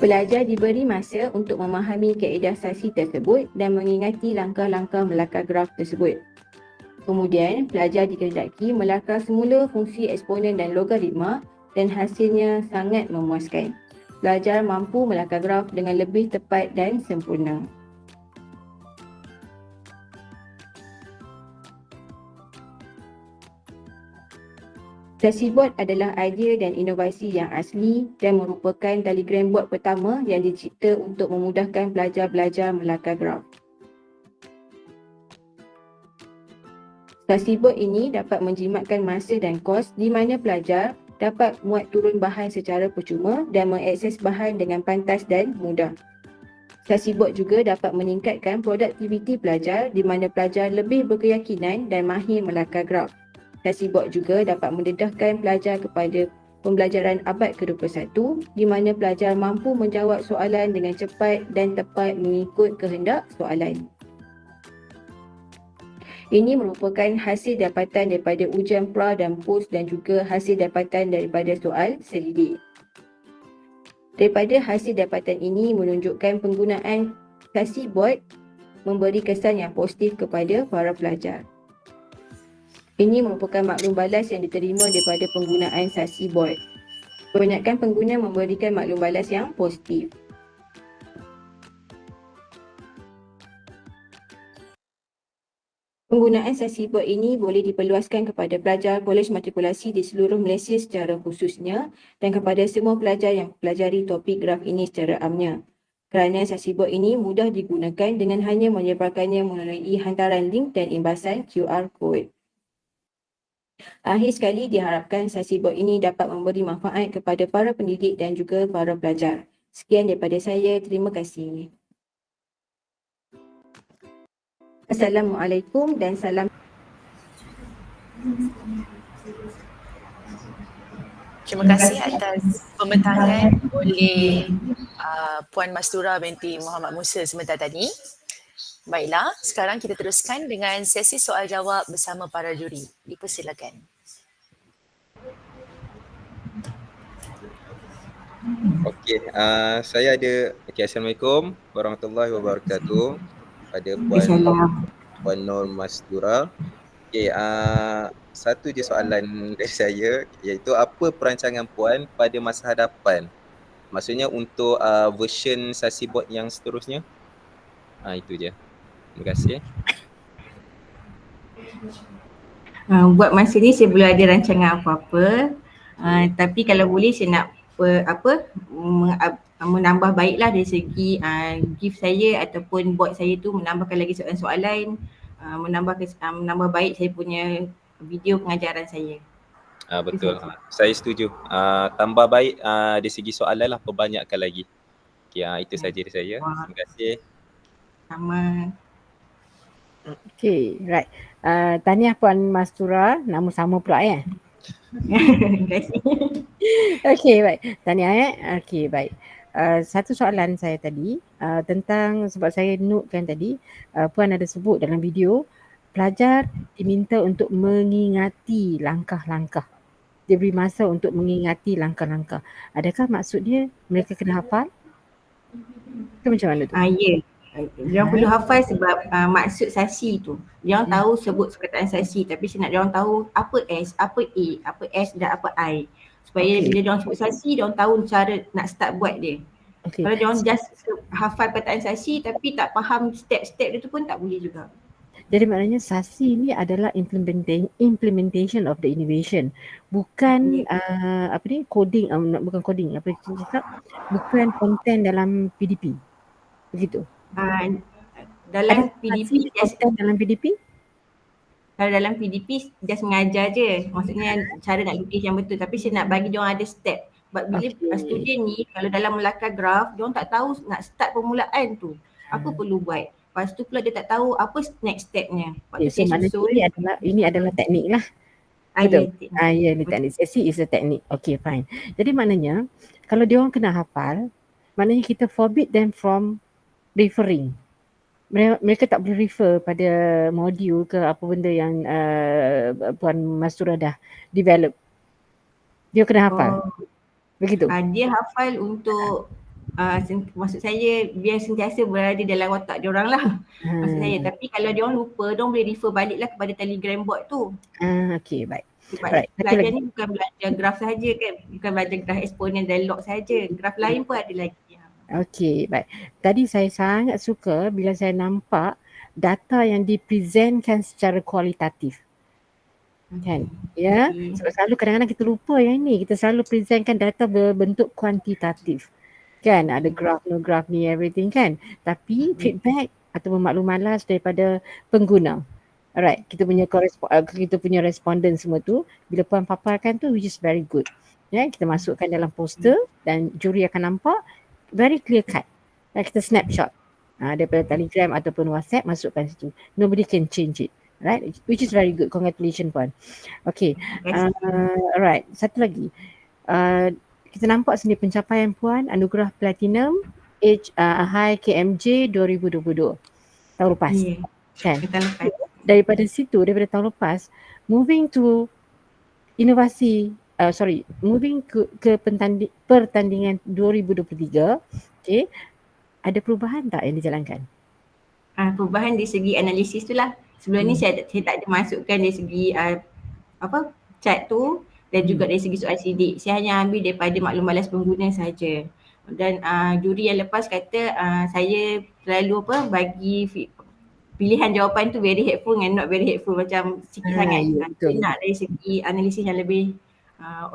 Pelajar diberi masa untuk memahami kaedah sasi tersebut dan mengingati langkah-langkah melakar graf tersebut. Kemudian, pelajar dikehendaki melakar semula fungsi eksponen dan logaritma dan hasilnya sangat memuaskan. Pelajar mampu melakar graf dengan lebih tepat dan sempurna. Sesi bot adalah idea dan inovasi yang asli dan merupakan telegram bot pertama yang dicipta untuk memudahkan pelajar belajar melakar graf. Sesi bot ini dapat menjimatkan masa dan kos di mana pelajar dapat muat turun bahan secara percuma dan mengakses bahan dengan pantas dan mudah. Sesi bot juga dapat meningkatkan produktiviti pelajar di mana pelajar lebih berkeyakinan dan mahir melakar graf. Sesi bot juga dapat mendedahkan pelajar kepada pembelajaran abad ke-21 di mana pelajar mampu menjawab soalan dengan cepat dan tepat mengikut kehendak soalan. Ini merupakan hasil dapatan daripada ujian pra dan pos dan juga hasil dapatan daripada soal selidik. Daripada hasil dapatan ini menunjukkan penggunaan sesi bot memberi kesan yang positif kepada para pelajar. Ini merupakan maklum balas yang diterima daripada penggunaan sesi bot. Kebanyakan pengguna memberikan maklum balas yang positif. Penggunaan sesi bot ini boleh diperluaskan kepada pelajar kolej matrikulasi di seluruh Malaysia secara khususnya dan kepada semua pelajar yang mempelajari topik graf ini secara amnya. Kerana sesi bot ini mudah digunakan dengan hanya menyebarkannya melalui hantaran link dan imbasan QR code. Akhir sekali, diharapkan sesi bot ini dapat memberi manfaat kepada para pendidik dan juga para pelajar. Sekian daripada saya. Terima kasih. Assalamualaikum dan salam. Terima kasih atas pembentangan oleh Puan Mastura binti Muhammad Musa sebentar tadi. Baiklah, sekarang kita teruskan dengan sesi soal jawab bersama para juri. Dipersilakan. Okey, saya ada Assalamualaikum warahmatullahi wabarakatuh pada Puan Nur Mastura. Okey, satu je soalan dari saya, iaitu apa perancangan Puan pada masa hadapan? Maksudnya untuk version sesi bot yang seterusnya. Itu je. Terima kasih. Buat masa ni saya belum ada rancangan apa-apa. Tapi kalau boleh saya nak menambah baiklah dari segi gift saya ataupun bot saya tu menambahkan lagi soalan-soalan, menambah baik saya punya video pengajaran saya. Betul. Saya setuju. Tambah baik dari segi soalan lah, perbanyakkan lagi. Okey, itu saja dari saya. Terima kasih. Sama. Okay, right. Tahniah Puan Mastura, nama sama pula ya. Terima kasih. Okay, baik. Tahniah Okay, baik. Satu soalan saya tadi tentang, sebab saya notekan tadi, Puan ada sebut dalam video, pelajar diminta untuk mengingati langkah-langkah. Dia beri masa untuk mengingati langkah-langkah. Adakah maksud dia mereka kena hafal? Ke macam mana tu? Ya. Diorang perlu hafal sebab maksud sasi tu. Diorang tahu sebut perkataan sasi tapi saya nak diorang tahu apa S, apa A, apa S dan apa I. Supaya bila diorang sebut sasi, diorang tahu cara nak start buat dia. Kalau diorang just hafal perkataan sasi tapi tak faham step-step dia tu pun tak boleh juga. Jadi maknanya sasi ni adalah implementation of the innovation. Bukan coding, bukan coding, bukan konten dalam PDP. Begitu. Dalam PDP dalam PDP? Kalau dalam PDP just mengajar je. Maksudnya cara nak lukis yang betul. Tapi saya nak bagi diorang ada step. Sebab bila student ni kalau dalam melakar graf, diorang tak tahu nak start permulaan tu. Apa perlu buat. Lepas tu pula dia tak tahu apa next stepnya. So maknanya ini adalah teknik lah. Betul? Ya, ni teknik. Sesi is a teknik. Okay, fine. Jadi maknanya kalau diorang kena hafal, maknanya kita forbid them from referring. Mereka tak boleh refer pada modul ke apa benda yang Puan Mastura dah develop. Dia kena hafal. Begitu? Dia hafal untuk maksud saya biar sentiasa berada dalam otak diorang lah. Maksud saya, tapi kalau diorang lupa, diorang boleh refer balik lah kepada Telegram board tu. Okay, baik. Sebab Alright, satu belajar lagi. ni bukan belajar graf sahaja kan, bukan belajar graf eksponen dan log sahaja, graf lain pun ada lagi. Okay, baik. Tadi saya sangat suka bila saya nampak data yang dipresentkan secara kualitatif. Kan? Ya, sebab selalu kadang-kadang kita lupa yang ni, kita selalu presentkan data berbentuk kuantitatif. Kan, ada graf, no graf ni, everything kan. Tapi feedback atau makluman last daripada pengguna. Alright, kita punya responden semua tu, bila puan paparkan tu, which is very good. Ya, kita masukkan dalam poster dan juri akan nampak very clear cut. Kita snapshot daripada Telegram ataupun WhatsApp, masukkan situ. Nobody can change it. Right, which is very good. Congratulations puan. Okay, alright, satu lagi. Kita nampak sini pencapaian puan anugerah platinum High KMJ 2022 tahun lepas. Kan? Daripada situ, daripada tahun lepas, moving to inovasi, moving ke pertandingan 2023, okay, ada perubahan tak yang dijalankan? Perubahan dari segi analisis tu lah. Sebelum ni saya tak ada masukkan dari segi chart tu dan juga dari segi soal sidik. Saya hanya ambil daripada maklum balas pengguna sahaja. Dan juri yang lepas kata saya terlalu bagi pilihan jawapan tu very helpful and not very helpful, macam sikit sangat. Saya nak dari segi analisis yang lebih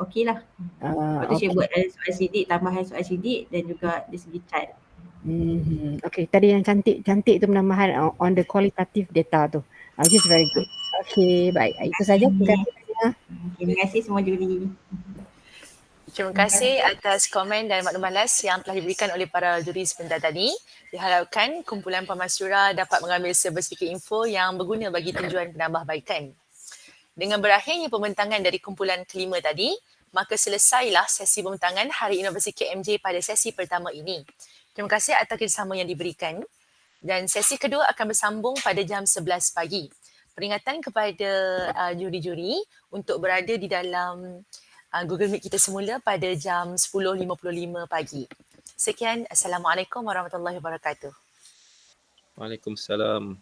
okey lah. Lepas tu saya buat dari soal sidik, tambahan soal sidik dan juga dari segi chart. Okay, tadi yang cantik tu penambahan on the qualitative data tu. Which is very good. Okay, baik. Itu saja. Terima kasih. Terima kasih semua juri. Terima kasih atas komen dan maklum balas yang telah diberikan oleh para juri sebentar tadi. Diharapkan kumpulan Pemasyura dapat mengambil sedikit info yang berguna bagi tujuan penambahbaikan. Dengan berakhirnya pembentangan dari kumpulan kelima tadi, maka selesailah sesi pembentangan Hari Inovasi KMJ pada sesi pertama ini. Terima kasih atas kerjasama yang diberikan. Dan sesi kedua akan bersambung pada jam 11 pagi. Peringatan kepada juri-juri untuk berada di dalam Google Meet kita semula pada jam 10.55 pagi. Sekian, Assalamualaikum warahmatullahi wabarakatuh. Waalaikumsalam.